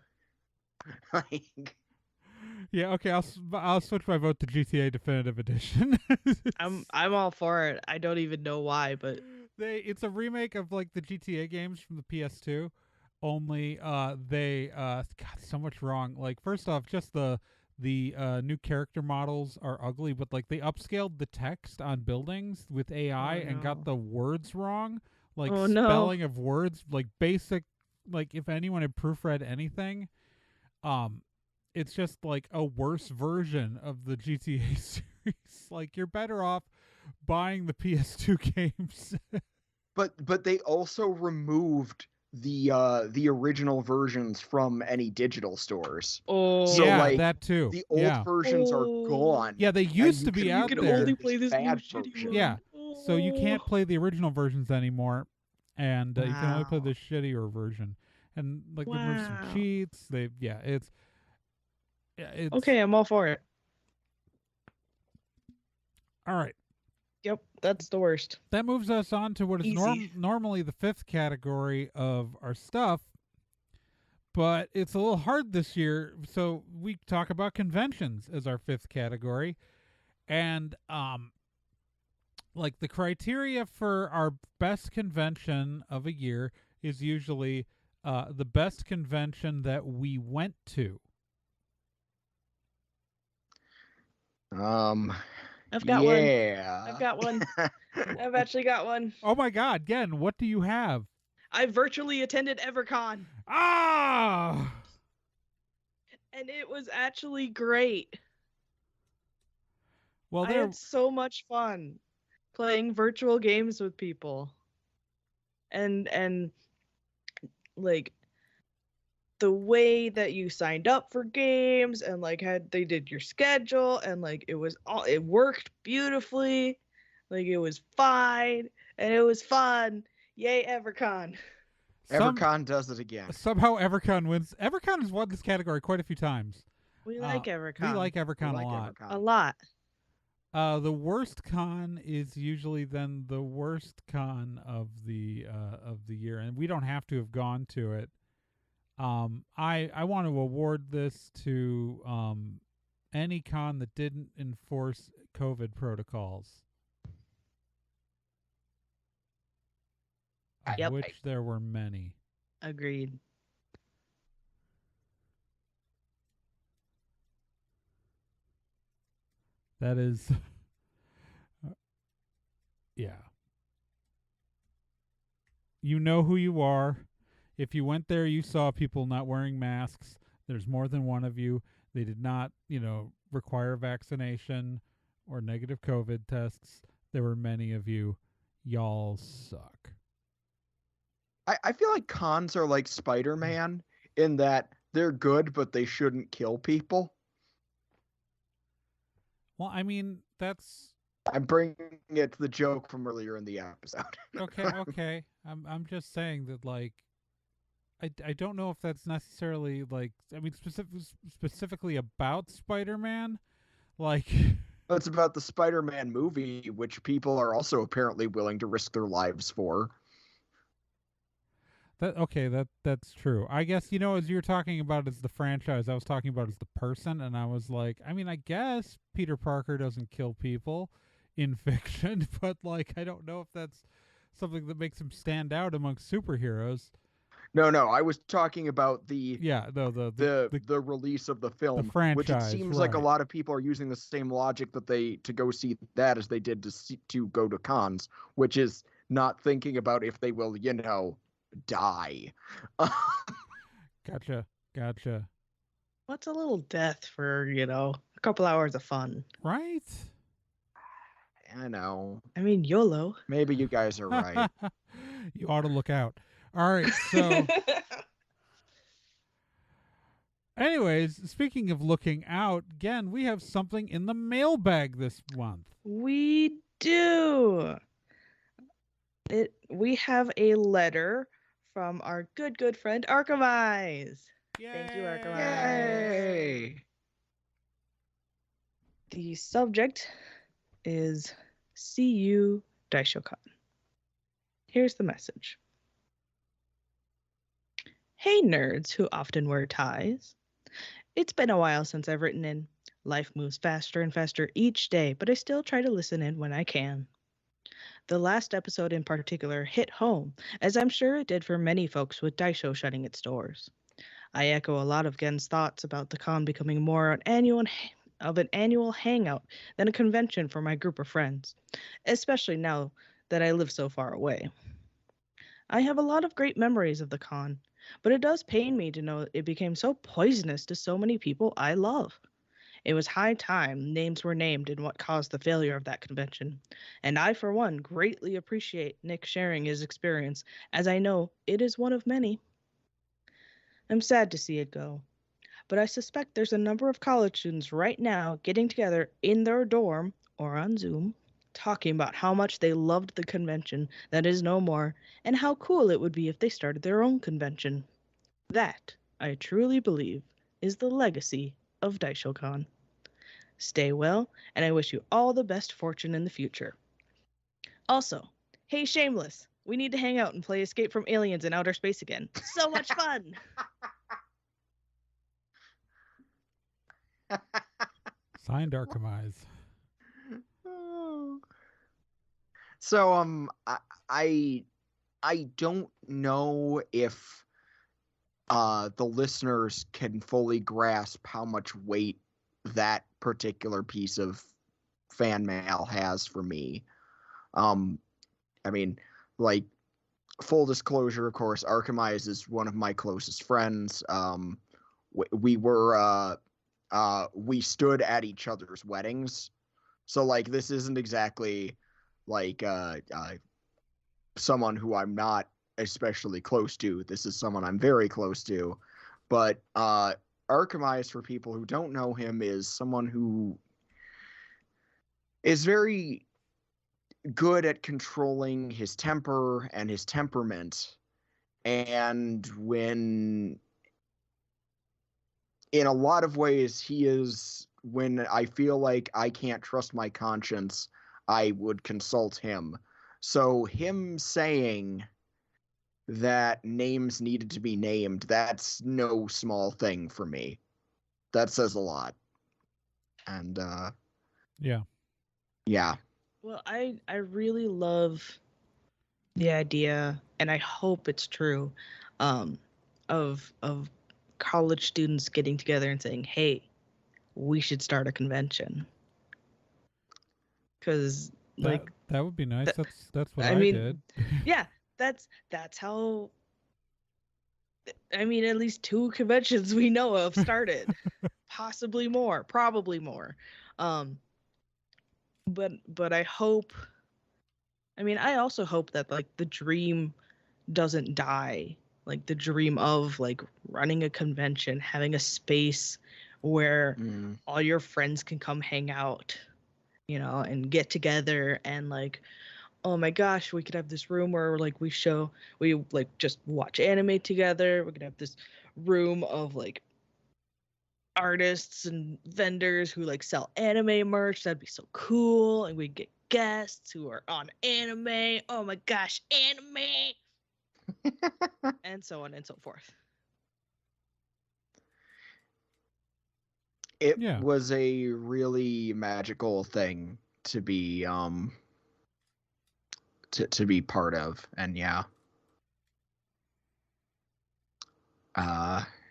Yeah, okay. I'll switch my vote to GTA Definitive Edition. I'm all for it. I don't even know why, but it's a remake of like the GTA games from the PS2. Only they got so much wrong. Like first off, just the new character models are ugly, but like they upscaled the text on buildings with AI and got the words wrong. Like spelling of words, like basic. Like if anyone had proofread anything, it's just like a worse version of the GTA series. Like you're better off buying the PS2 games. But they also removed the original versions from any digital stores. Oh, so yeah, like that too. The old versions are gone. Yeah, they used to be out there. You can only play this bad version. Yeah, so you can't play the original versions anymore, and you can only play the shittier version. And like they removed some cheats. It's okay. I'm all for it. All right. Yep, that's the worst. That moves us on to what is Easy. normally the fifth category of our stuff, but it's a little hard this year. So we talk about conventions as our fifth category, and like the criteria for our best convention of a year is usually the best convention that we went to. I've got one. Yeah. I've got one. I've actually got one. Oh my God, Gen, what do you have? I virtually attended EverCon, Ah! and it was actually great. Well, I had so much fun playing virtual games with people. And like the way that you signed up for games and like had they did your schedule and like it worked beautifully. Like it was fine and it was fun. Yay, EverCon. EverCon does it again. Somehow EverCon wins. EverCon has won this category quite a few times. We like EverCon. We like EverCon We a like lot. EverCon. A lot. The worst con is usually then the worst con of the year, and we don't have to have gone to it. I want to award this to any con that didn't enforce COVID protocols, of which there were many. Agreed. That is, yeah. You know who you are. If you went there, you saw people not wearing masks. There's more than one of you. They did not, require vaccination or negative COVID tests. There were many of you. Y'all suck. I feel like cons are like Spider-Man in that they're good, but they shouldn't kill people. Well, I mean, that's... I'm bringing it to the joke from earlier in the episode. Okay. I'm just saying that, like, I don't know if that's necessarily, like, I mean, specifically about Spider-Man. Like... It's about the Spider-Man movie, which people are also apparently willing to risk their lives for. That's true. I guess, as you're talking about as the franchise, I was talking about as the person, and I was like, I mean, I guess Peter Parker doesn't kill people in fiction, but like, I don't know if that's something that makes him stand out amongst superheroes. No, I was talking about the release of the film, the franchise, which it seems like a lot of people are using the same logic that to go see that as they did to go to cons, which is not thinking about if they will, die. Gotcha. What's a little death for, a couple hours of fun? Right? I know. I mean, YOLO. Maybe you guys are right. You ought to look out. All right, so... Anyways, speaking of looking out, again, we have something in the mailbag this month. We do. We have a letter from our good friend Archivize. Yay! Thank you, Archivize. Yay! The subject is CU Daishokan. Here's the message. Hey nerds who often wear ties. It's been a while since I've written in. Life moves faster and faster each day, but I still try to listen in when I can. The last episode in particular hit home, as I'm sure it did for many folks with Daisho shutting its doors. I echo a lot of Gen's thoughts about the con becoming more an annual hangout than a convention for my group of friends, especially now that I live so far away. I have a lot of great memories of the con, but it does pain me to know it became so poisonous to so many people I love. It was high time names were named in what caused the failure of that convention, and I, for one, greatly appreciate Nick sharing his experience, as I know it is one of many. I'm sad to see it go, but I suspect there's a number of college students right now getting together in their dorm or on Zoom, talking about how much they loved the convention that is no more, and how cool it would be if they started their own convention. That, I truly believe, is the legacy of Daishokan. Stay well, and I wish you all the best fortune in the future. Also, hey, Shameless, we need to hang out and play Escape from Aliens in Outer Space again. So much fun! Signed, Archimize. So I don't know if the listeners can fully grasp how much weight that particular piece of fan mail has for me. I mean, like, full disclosure, of course, Archimize is one of my closest friends. We were we stood at each other's weddings, so like this isn't exactly like someone who I'm not especially close to. This is someone I'm very close to, but Archimize, for people who don't know him, is someone who is very good at controlling his temper and his temperament. And when, in a lot of ways, he is, when I feel like I can't trust my conscience, I would consult him. So him saying that names needed to be named, that's no small thing for me. That says a lot. And Yeah. Well, I really love the idea, and I hope it's true, of college students getting together and saying, "Hey, we should start a convention." Because like that would be nice. That's what I I mean, did. Yeah, that's how. I mean, at least 2 conventions we know of started, possibly more, probably more. But I hope. I mean, I also hope that like the dream doesn't die. Like the dream of like running a convention, having a space where all your friends can come hang out, and get together and like, oh my gosh, we could have this room where like we like just watch anime together. We could have this room of like artists and vendors who like sell anime merch. That'd be so cool. And we'd get guests who are on anime. Oh my gosh, anime. And so on and so forth. It was a really magical thing to be to be part of, and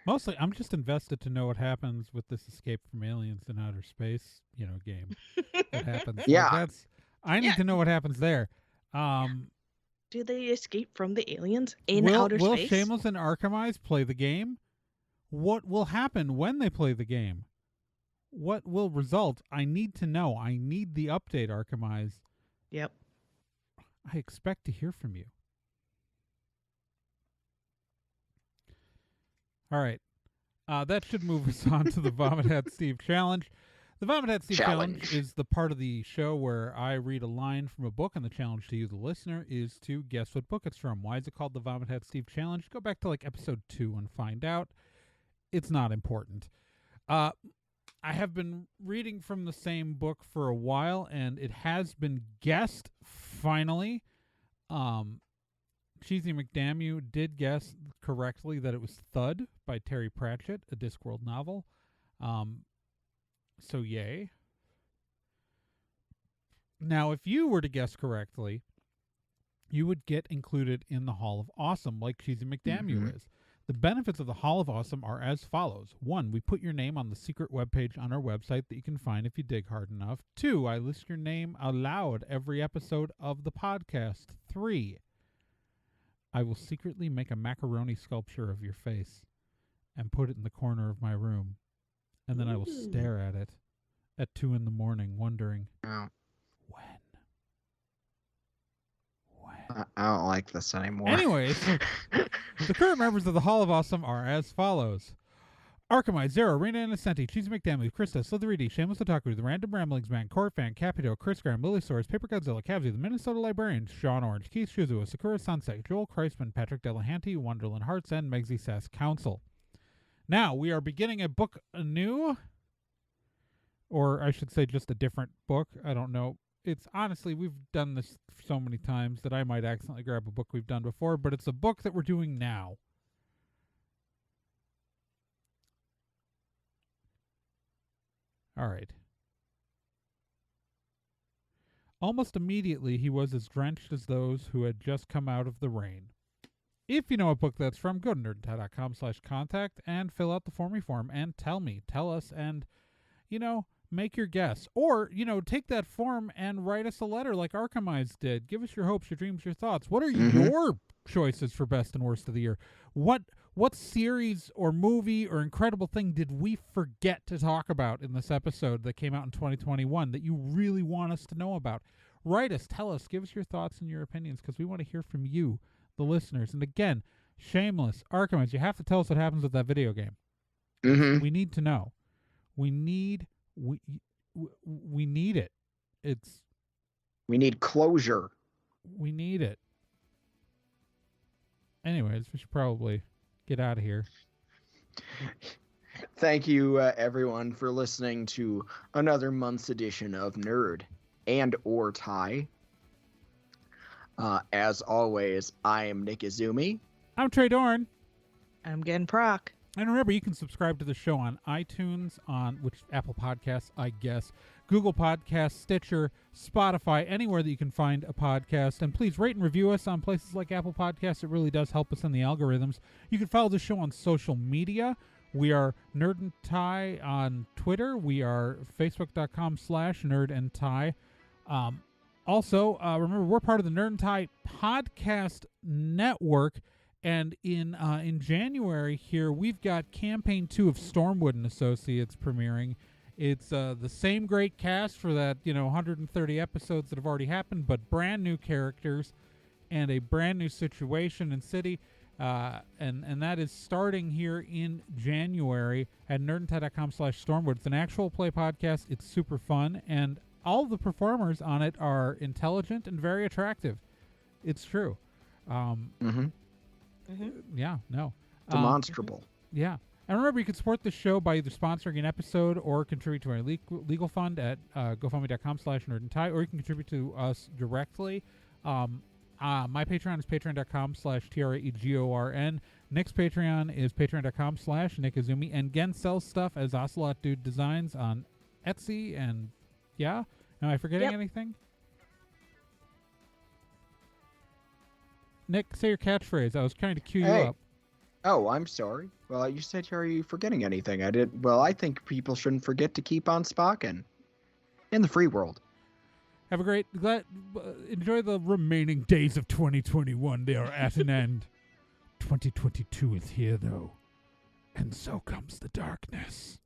mostly I'm just invested to know what happens with this Escape from Aliens in Outer Space, game. What happens? Yeah. Like I need to know what happens there. Do they escape from the aliens in outer will space? Will Shameless and Archimize play the game? What will happen when they play the game? What will result? I need to know. I need the update, Archimize. Yep. I expect to hear from you. All right. That should move us on to the Vomit Hat Steve Challenge. The Vomit Hat Steve Challenge is the part of the show where I read a line from a book, and the challenge to you, the listener, is to guess what book it's from. Why is it called the Vomit Hat Steve Challenge? Go back to like episode 2 and find out. It's not important. I have been reading from the same book for a while, and it has been guessed finally. Cheesy McDamn did guess correctly that it was Thud by Terry Pratchett, a Discworld novel. So yay. Now, if you were to guess correctly, you would get included in the Hall of Awesome, like Cheesy McDamn is. The benefits of the Hall of Awesome are as follows. 1, we put your name on the secret webpage on our website that you can find if you dig hard enough. 2, I list your name aloud every episode of the podcast. 3, I will secretly make a macaroni sculpture of your face and put it in the corner of my room. And then I will stare at it at 2 a.m, wondering when. I don't like this anymore. Anyways, the current members of the Hall of Awesome are as follows. Archimize, Zero, Rena Innocenti, Cheesy McDammy, Krista, Slitheridi, Shameless Otaku, The Random Ramblings Man, Corfan, Capito, Chris Graham, Lillisaurus, Paper Godzilla, Cavsy, The Minnesota Librarian, Sean Orange, Keith Shuzo, Sakura Sunset, Joel Kreisman, Patrick Delahanty, Wonderland Hearts, and Megsy Sass Council. Now, we are beginning a book anew, or I should say just a different book. I don't know It's honestly, we've done this so many times that I might accidentally grab a book we've done before, but it's a book that we're doing now. All right. Almost immediately, he was as drenched as those who had just come out of the rain. If you know what book that's from, go to nerdandtie.com/contact and fill out the form and tell us, and, make your guess. Or, take that form and write us a letter like Archimize did. Give us your hopes, your dreams, your thoughts. What are your choices for best and worst of the year? What series or movie or incredible thing did we forget to talk about in this episode that came out in 2021 that you really want us to know about? Write us, tell us, give us your thoughts and your opinions, because we want to hear from you, the listeners. And again, shameless, Archimize, you have to tell us what happens with that video game. We need to know. We need it. We need closure. We need it. Anyways, we should probably get out of here. Thank you, everyone, for listening to another month's edition of Nerd and or Tie. As always, I am Nick Izumi. I'm Trae Dorn. I'm Gen Proc. And remember, you can subscribe to the show on iTunes, on Apple Podcasts, I guess, Google Podcasts, Stitcher, Spotify, anywhere that you can find a podcast. And please rate and review us on places like Apple Podcasts. It really does help us in the algorithms. You can follow the show on social media. We are Nerd and Tie on Twitter. We are facebook.com/Nerd and Tie. Also, remember, we're part of the Nerd and Tie podcast network. And in January here, we've got Campaign 2 of Stormwood and Associates premiering. It's the same great cast for that 130 episodes that have already happened, but brand new characters and a brand new situation and city. And that is starting here in January at nerdandtie.com/Stormwood. It's an actual play podcast. It's super fun, and all of the performers on it are intelligent and very attractive. It's true. Yeah, no. Demonstrable. Yeah. And remember, you can support the show by either sponsoring an episode or contribute to our legal fund at gofundme.com/nerdandtie, or you can contribute to us directly. My Patreon is patreon.com/TRAEGORN. Nick's Patreon is patreon.com/NickIzumi. And Gen sells stuff as Ocelot Dude Designs on Etsy. And yeah, am I forgetting anything? Nick, say your catchphrase. I was trying to cue you up. Oh, I'm sorry. Well, you said, are you forgetting anything? I did. Well, I think people shouldn't forget to keep on spocking in the free world. Have a great, enjoy the remaining days of 2021. They are at an end. 2022 is here, though. And so comes the darkness.